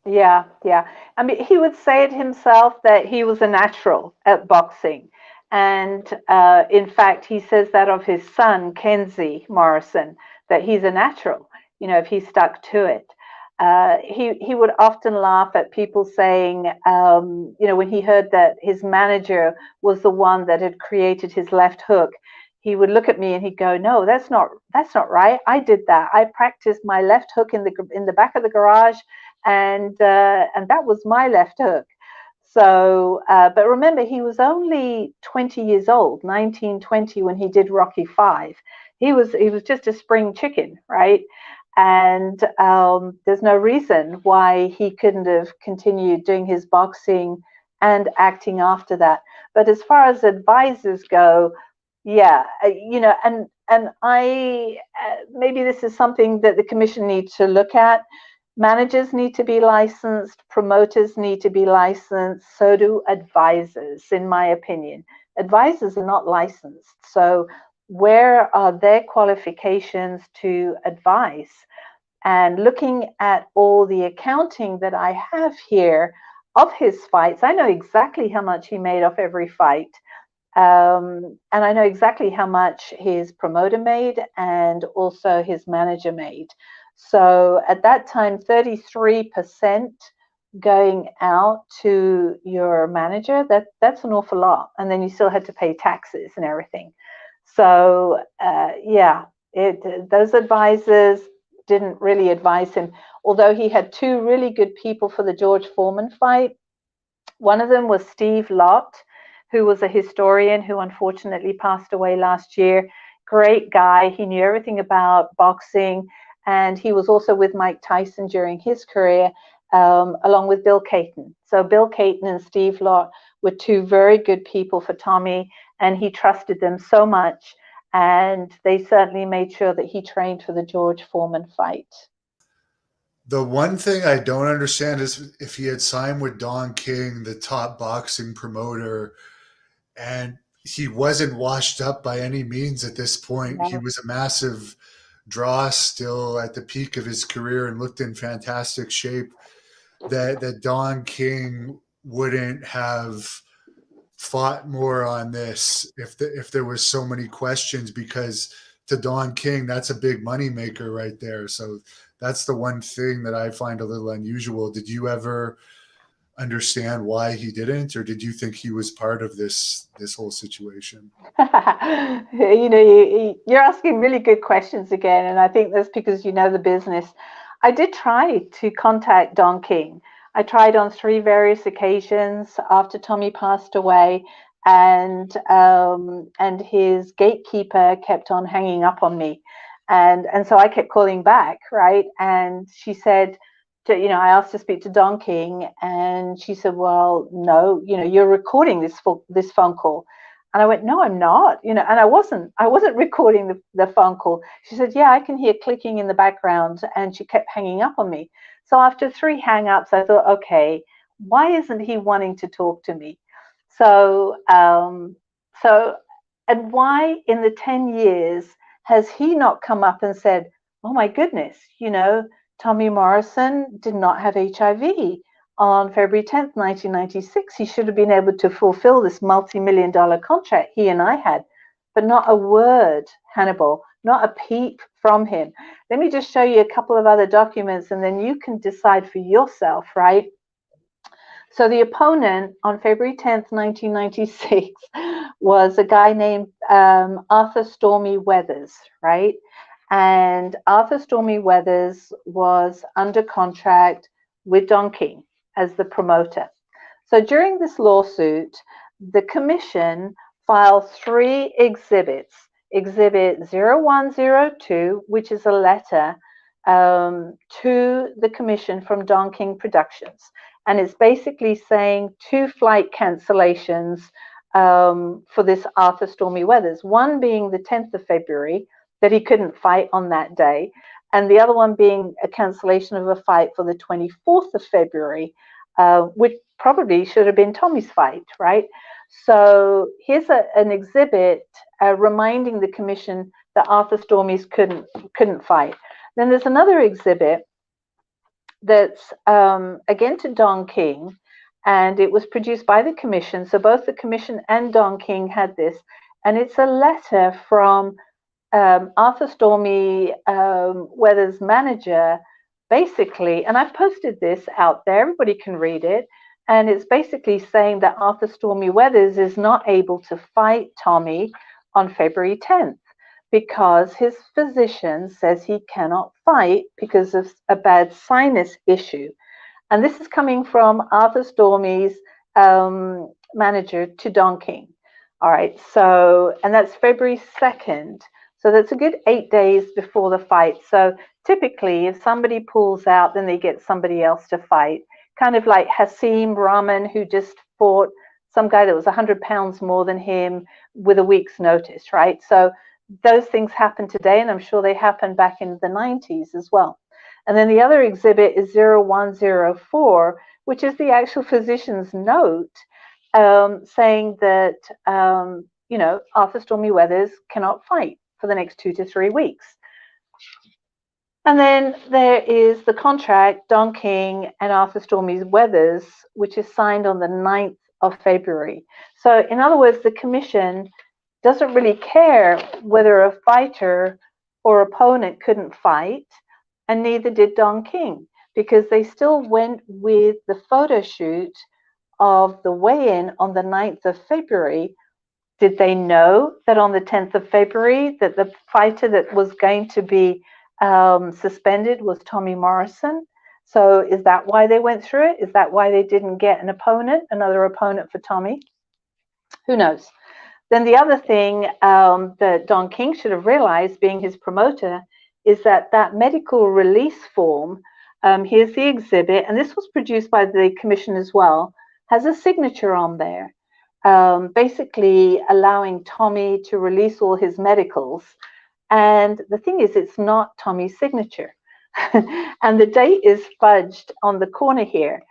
Yeah, yeah. I mean, he would say it himself that he was a natural at boxing. And in fact, he says that of his son, Kenzie Morrison, that he's a natural, if he stuck to it. He would often laugh at people saying, when he heard that his manager was the one that had created his left hook, he would look at me and he'd go, "No, that's not right. I did that. I practiced my left hook in the back of the garage, and that was my left hook." So, but remember, he was only 20 years old, 19, 20, when he did Rocky Five. He was just a spring chicken, right? And there's no reason why he couldn't have continued doing his boxing and acting after that. But as far as advisors go, yeah, and I maybe this is something that the commission needs to look at. Managers need to be licensed, promoters need to be licensed, so do advisors, in my opinion. Advisors are not licensed. So, where are their qualifications to advise? And looking at all the accounting that I have here of his fights, I know exactly how much he made off every fight. And I know exactly how much his promoter made and also his manager made. So at that time, 33% going out to your manager, that's an awful lot. And then you still had to pay taxes and everything. So those advisors didn't really advise him. Although he had two really good people for the George Foreman fight. One of them was Steve Lott, who was a historian who unfortunately passed away last year. Great guy. He knew everything about boxing. And he was also with Mike Tyson during his career, along with Bill Caton. So Bill Caton and Steve Lott were two very good people for Tommy, and he trusted them so much. And they certainly made sure that he trained for the George Foreman fight. The one thing I don't understand is if he had signed with Don King, the top boxing promoter, and he wasn't washed up by any means at this point. He No. was a massive draw still at the peak of his career and looked in fantastic shape. That Don King wouldn't have fought more on this if there was so many questions, because to Don King, that's a big money maker right there. So that's the one thing that I find a little unusual. Did you ever understand why he didn't, or did you think he was part of this whole situation? You're asking really good questions again, and I think that's because you know the business. I did try to contact Don King. I tried on 3 various occasions after Tommy passed away, and his gatekeeper kept on hanging up on me, and so I kept calling back, right? And she said, I asked to speak to Don King, and she said, "Well, no, you're recording this phone call." And I went, "No, I'm not," and I wasn't recording the phone call. She said, "Yeah, I can hear clicking in the background," and she kept hanging up on me. So after 3 hang-ups, I thought, okay, why isn't he wanting to talk to me? So, and why in the 10 years has he not come up and said, "Oh my goodness, Tommy Morrison did not have HIV on February 10th, 1996. He should have been able to fulfill this multi-million-dollar contract he and I had." But not a word, Hannibal, not a peep from him. Let me just show you a couple of other documents, and then you can decide for yourself, right? So the opponent on February 10th, 1996 was a guy named Arthur Stormy Weathers, right? And Arthur Stormy Weathers was under contract with Don King as the promoter. So during this lawsuit, the commission file 3 exhibits. Exhibit 0102, which is a letter to the commission from Don King Productions. And it's basically saying 2 flight cancellations for this Arthur Stormy Weathers. One being the 10th of February, that he couldn't fight on that day. And the other one being a cancellation of a fight for the 24th of February, which probably should have been Tommy's fight, right? So here's an exhibit reminding the commission that Arthur Stormy's couldn't fight. Then there's another exhibit that's again to Don King, and it was produced by the commission. So both the commission and Don King had this, and it's a letter from Arthur Stormy Weathers' manager, basically, and I've posted this out there, everybody can read it, and it's basically saying that Arthur Stormy Weathers is not able to fight Tommy on February 10th because his physician says he cannot fight because of a bad sinus issue. And this is coming from Arthur Stormy's manager to Don King. All right, so, and that's February 2nd. So that's a good 8 days before the fight. So typically, if somebody pulls out, then they get somebody else to fight. Kind of like Hasim Rahman, who just fought some guy that was 100 pounds more than him with a week's notice, right? So those things happen today, and I'm sure they happened back in the 90s as well. And then the other exhibit is 0104, which is the actual physician's note saying that, you know, Arthur Stormy Weathers cannot fight for the next 2 to 3 weeks. And then there is the contract, Don King and Arthur Stormy Weathers, which is signed on the 9th of February. So in other words, the commission doesn't really care whether a fighter or opponent couldn't fight, and neither did Don King, because they still went with the photo shoot of the weigh-in on the 9th of February. Did they know that on the 10th of February that the fighter that was going to be suspended was Tommy Morrison? So is that why they went through it? Is that why they didn't get an opponent, another opponent for Tommy? Who knows? Then the other thing that Don King should have realized, being his promoter, is that that medical release form, here's the exhibit, and this was produced by the commission as well, has a signature on there, basically allowing Tommy to release all his medicals. And the thing is, it's not Tommy's signature. And the date is fudged on the corner here.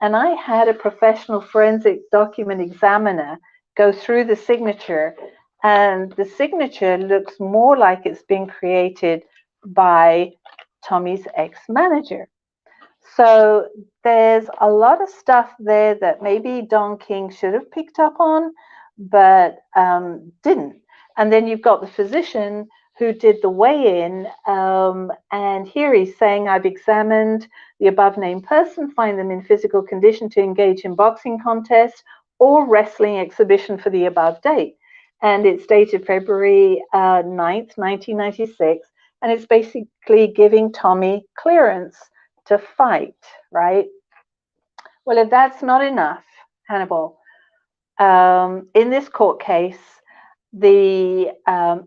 And I had a professional forensic document examiner go through the signature, and the signature looks more like it's been created by Tommy's ex-manager. So there's a lot of stuff there that maybe Don King should have picked up on, but didn't. And then you've got the physician who did the weigh-in, and here he's saying, I've examined the above named person, find them in physical condition to engage in boxing contest or wrestling exhibition for the above date. And it's dated February 9th, 1996, and it's basically giving Tommy clearance to fight, right? Well, if that's not enough, Hannibal, in this court case, the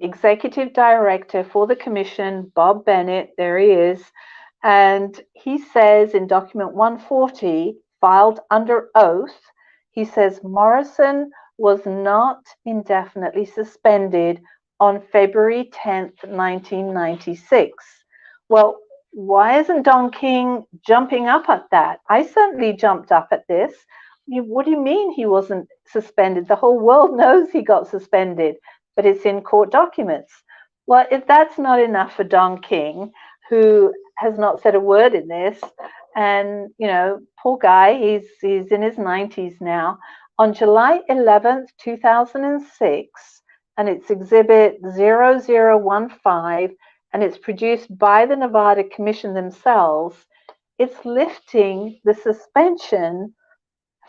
executive director for the commission, Bob Bennett, there he is, and he says in document 140, filed under oath, he says Morrison was not indefinitely suspended on February 10th, 1996. Well, why isn't Don King jumping up at that? I certainly jumped up at this. What do you mean he wasn't suspended? The whole world knows he got suspended, but it's in court documents. Well, if that's not enough for Don King, who has not said a word in this, and, you know, poor guy, he's in his 90s now, on July 11th, 2006, and it's exhibit 0015, and it's produced by the Nevada Commission themselves, it's lifting the suspension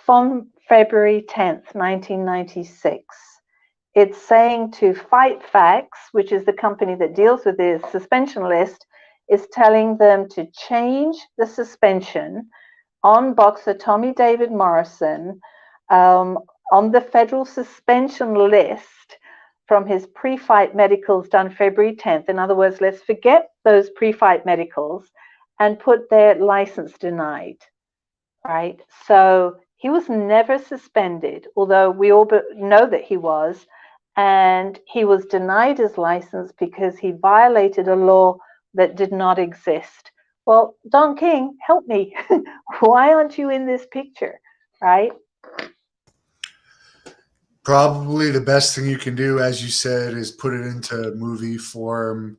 from February 10th, 1996. It's saying to Fight Facts, which is the company that deals with the suspension list, is telling them to change the suspension on boxer Tommy David Morrison on the federal suspension list from his pre-fight medicals done February 10th. In other words, let's forget those pre-fight medicals and put their license denied, right? So he was never suspended, although we all know that he was, and he was denied his license because he violated a law that did not exist. Well, Don King, help me. Why aren't you in this picture, right? Probably the best thing you can do, as you said, is put it into movie form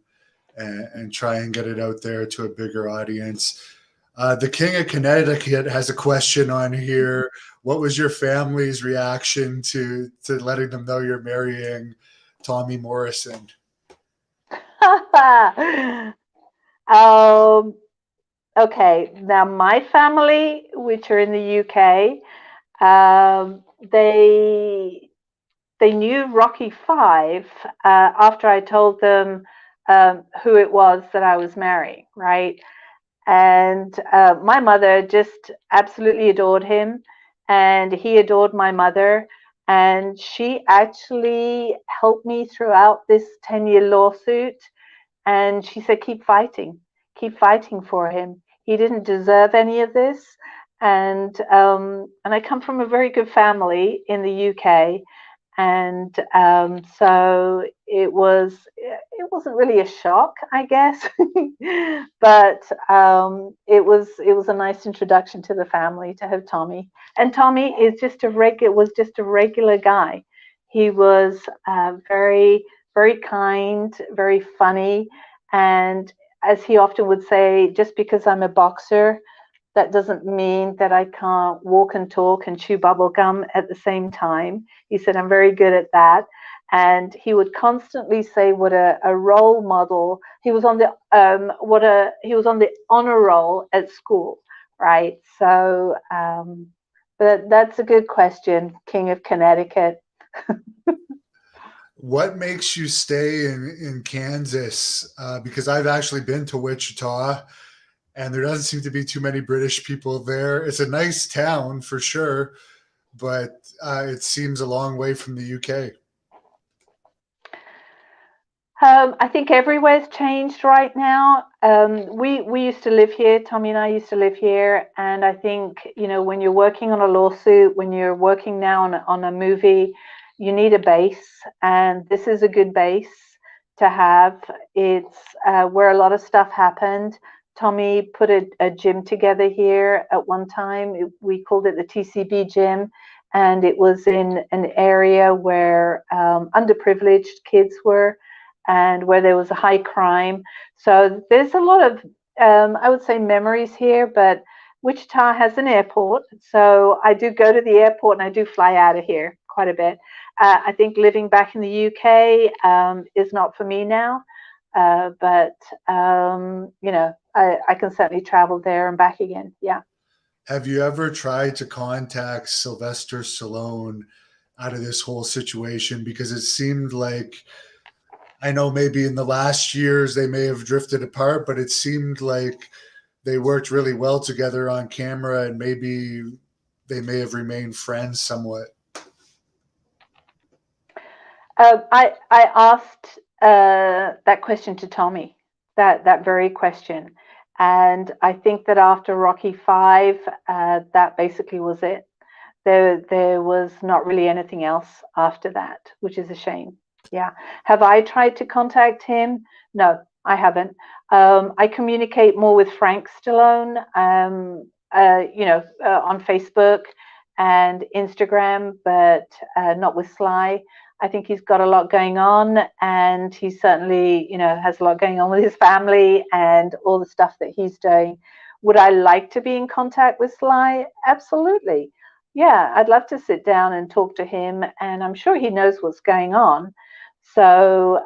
and try and get it out there to a bigger audience. The King of Connecticut has a question on here. What was your family's reaction to letting them know you're marrying Tommy Morrison? Okay, now my family, which are in the UK, they knew Rocky Five after I told them who it was that I was marrying, right? And my mother just absolutely adored him, and he adored my mother. And she actually helped me throughout this 10-year lawsuit. And she said, keep fighting for him. He didn't deserve any of this. And I come from a very good family in the UK, and so it wasn't really a shock, I guess, but it was a nice introduction to the family to have Tommy. And Tommy is was just a regular guy. He was very, very kind, very funny, and as he often would say, just because I'm a boxer, that doesn't mean that I can't walk and talk and chew bubble gum at the same time. He said, I'm very good at that. And he would constantly say what a role model he was on he was on the honor roll at school, right? So but that's a good question, King of Connecticut. What makes you stay in Kansas? Because I've actually been to Wichita, and there doesn't seem to be too many British people there. It's a nice town for sure, but it seems a long way from the UK. I think everywhere's changed right now. We used to live here. Tommy and I used to live here, and I think when you're working on a lawsuit, when you're working now on a movie, you need a base, and this is a good base to have. It's where a lot of stuff happened. Tommy put a gym together here at one time. We called it the TCB gym, and it was in an area where underprivileged kids were, and where there was a high crime. So there's a lot of, I would say, memories here, but Wichita has an airport. So I do go to the airport and I do fly out of here quite a bit. I think living back in the UK is not for me now, but I can certainly travel there and back again. Yeah. Have you ever tried to contact Sylvester Stallone out of this whole situation? Because it seemed like, I know maybe in the last years they may have drifted apart, but it seemed like they worked really well together on camera, and maybe they may have remained friends somewhat. I asked that question to Tommy, that very question, and I think that after Rocky Five, that basically was it. There was not really anything else after that, which is a shame. Yeah. Have I tried to contact him? No, I haven't. I communicate more with Frank Stallone, on Facebook and Instagram, but not with Sly. I think he's got a lot going on, and he certainly, has a lot going on with his family and all the stuff that he's doing. Would I like to be in contact with Sly? Absolutely. Yeah, I'd love to sit down and talk to him, and I'm sure he knows what's going on. So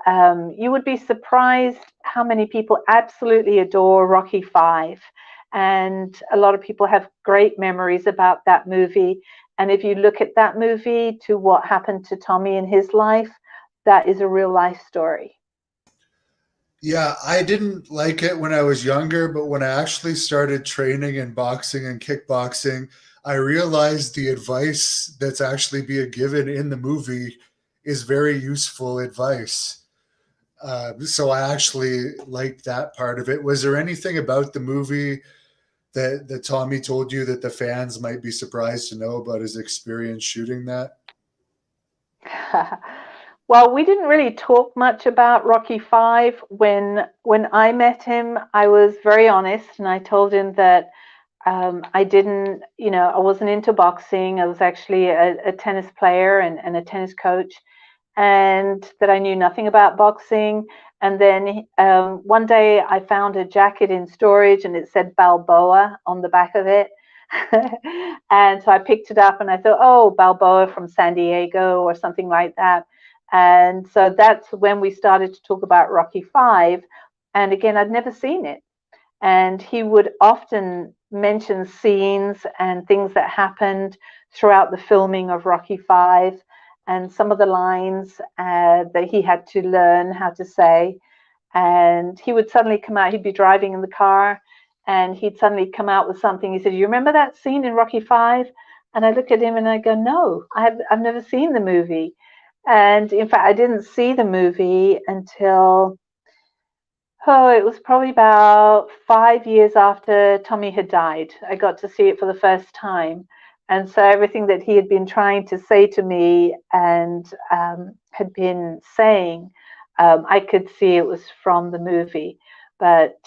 you would be surprised how many people absolutely adore Rocky Five, and a lot of people have great memories about that movie. And if you look at that movie to what happened to Tommy in his life, that is a real life story. Yeah, I didn't like it when I was younger, but when I actually started training in boxing and kickboxing, I realized the advice that's actually being given in the movie is very useful advice. So I actually liked that part of it. Was there anything about the movie that Tommy told you that the fans might be surprised to know about his experience shooting that? Well, we didn't really talk much about Rocky Five. When I met him, I was very honest, and I told him that I didn't, I wasn't into boxing. I was actually a tennis player and a tennis coach, and that I knew nothing about boxing. And then one day I found a jacket in storage and it said Balboa on the back of it. And so I picked it up and I thought, oh, Balboa from San Diego or something like that. And so that's when we started to talk about Rocky Five. And again, I'd never seen it. And he would often mention scenes and things that happened throughout the filming of Rocky Five, and some of the lines that he had to learn how to say. And he would suddenly come out, he'd be driving in the car, and he'd suddenly come out with something. He said, "You remember that scene in Rocky Five?" And I look at him and I go, "No, I've never seen the movie." And in fact, I didn't see the movie until, oh, it was probably about 5 years after Tommy had died. I got to see it for the first time. And so everything that he had been trying to say to me and had been saying, I could see it was from the movie. But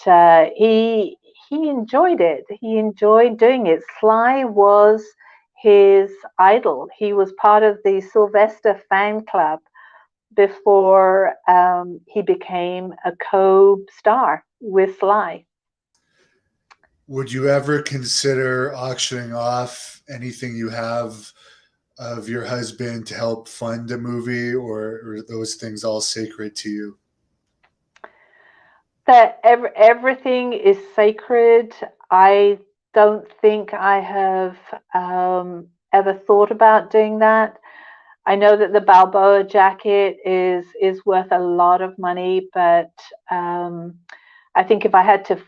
he enjoyed it. He enjoyed doing it. Sly was his idol. He was part of the Sylvester fan club before he became a co-star with Sly. Would you ever consider auctioning off anything you have of your husband to help fund a movie, or are those things all sacred to you? That everything is sacred. I don't think I have ever thought about doing that. I know that the Balboa jacket is worth a lot of money, but I think if I had to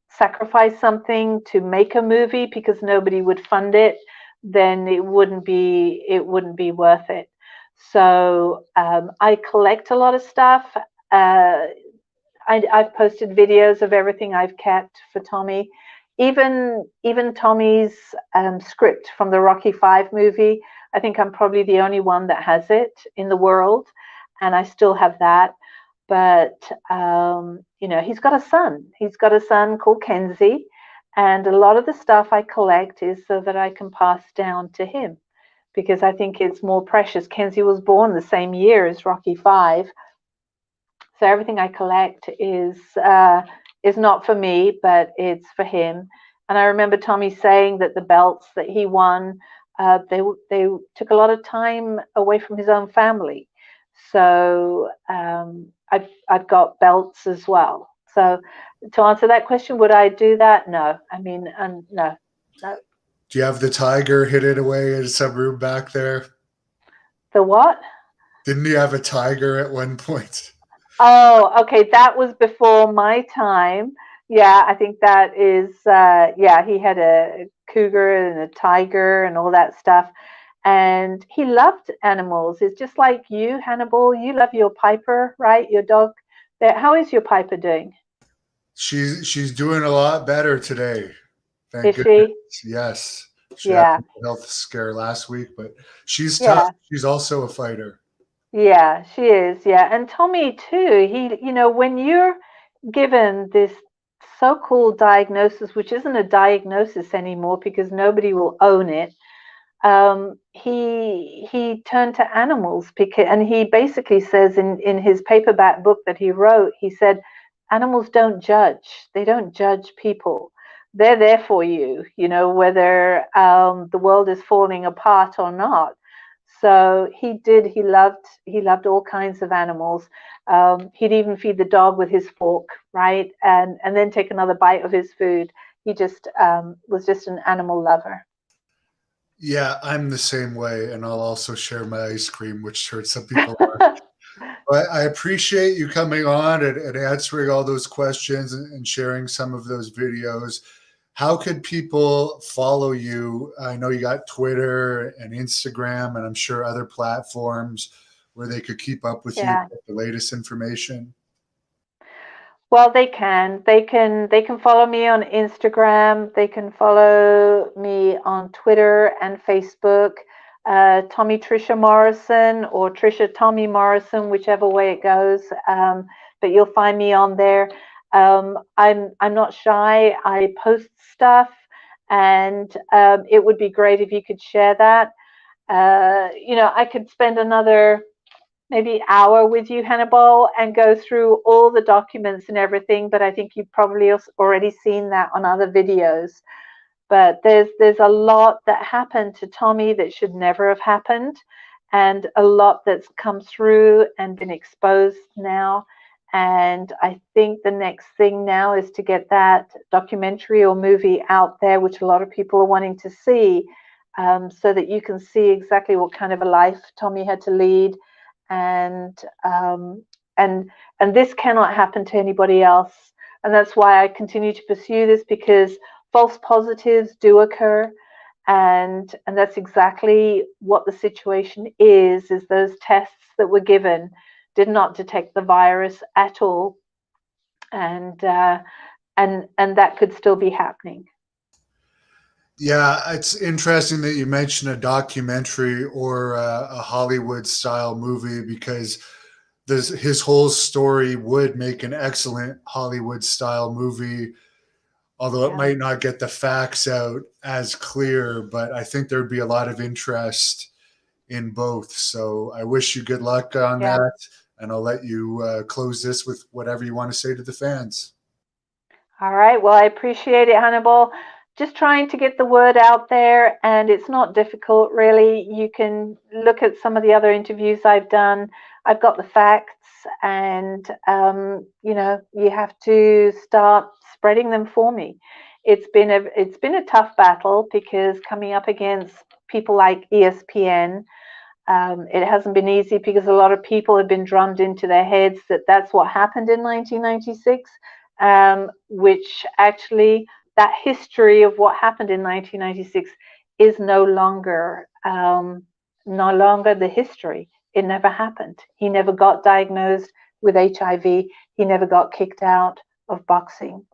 sacrifice something to make a movie because nobody would fund it, then it wouldn't be worth it. So I collect a lot of stuff. I've posted videos of everything I've kept for Tommy, even Tommy's script from the Rocky Five movie. I think I'm probably the only one that has it in the world, and I still have that. But he's got a son. He's got a son called Kenzie, and a lot of the stuff I collect is so that I can pass down to him because I think it's more precious. Kenzie was born the same year as Rocky Five, so everything I collect is not for me, but it's for him. And I remember Tommy saying that the belts that he won, they took a lot of time away from his own family. So I've got belts as well. So to answer that question, would I do that? No. I mean, no. Do you have the tiger hidden away in some room back there? The what? Didn't you have a tiger at one point? Oh, okay. That was before my time. Yeah, I think that is, yeah, he had a cougar and a tiger and all that stuff. And he loved animals. It's just like you, Hannibal. You love your Piper, right? Your dog. How is your Piper doing? She's doing a lot better today. Thank Is goodness. she? Yes. She had Yeah, a health scare last week, but she's tough. yeah. She's also a fighter. Yeah, she is. Yeah. And Tommy too. When you're given this so-called diagnosis, which isn't a diagnosis anymore because nobody will own it, he turned to animals because, and he basically says in his paperback book that he wrote, he said, animals don't judge. They don't judge people. They're there for you, whether the world is falling apart or not. So he loved all kinds of animals. He'd even feed the dog with his fork, right? And then take another bite of his food. He just was just an animal lover. Yeah, I'm the same way, and I'll also share my ice cream, which hurts some people are. But I appreciate you coming on and answering all those questions and sharing some of those videos. how could people follow you? I know you got Twitter and Instagram, and I'm sure other platforms where they could keep up with you, Yeah. with the latest information. Well, they can. They can follow me on Instagram. They can follow me on Twitter and Facebook. Tommy Trisha Morrison or Trisha Tommy Morrison, whichever way it goes. But you'll find me on there. I'm not shy. I post stuff, and it would be great if you could share that. I could spend another maybe hour with you, Hannibal, and go through all the documents and everything. But I think you've probably already seen that on other videos. But there's a lot that happened to Tommy that should never have happened, and a lot that's come through and been exposed now. And I think the next thing now is to get that documentary or movie out there, which a lot of people are wanting to see, so that you can see exactly what kind of a life Tommy had to lead, and um, and and this cannot happen to anybody else. And that's why I continue to pursue this, because false positives do occur, and that's exactly what the situation is those tests that were given did not detect the virus at all, and that could still be happening. Yeah, it's interesting that you mentioned a documentary or a Hollywood style movie, because his whole story would make an excellent Hollywood style movie, although it Yeah, might not get the facts out as clear. But I think there'd be a lot of interest in both. So I wish you good luck on yeah. that. And I'll let you close this with whatever you want to say to the fans. All right. Well, I appreciate it, Hannibal. Just trying to get the word out there, and it's not difficult, really. You can look at some of the other interviews I've done. I've got the facts, and you have to start spreading them for me. It's been a tough battle, because coming up against people like ESPN, it hasn't been easy, because a lot of people have been drummed into their heads that that's what happened in 1996, which actually that history of what happened in 1996 is no longer the history. It never happened. He never got diagnosed with HIV. He never got kicked out of boxing.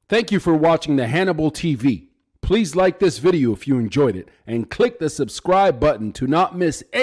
Thank you for watching the Hannibal TV. Please like this video if you enjoyed it, and click the subscribe button to not miss any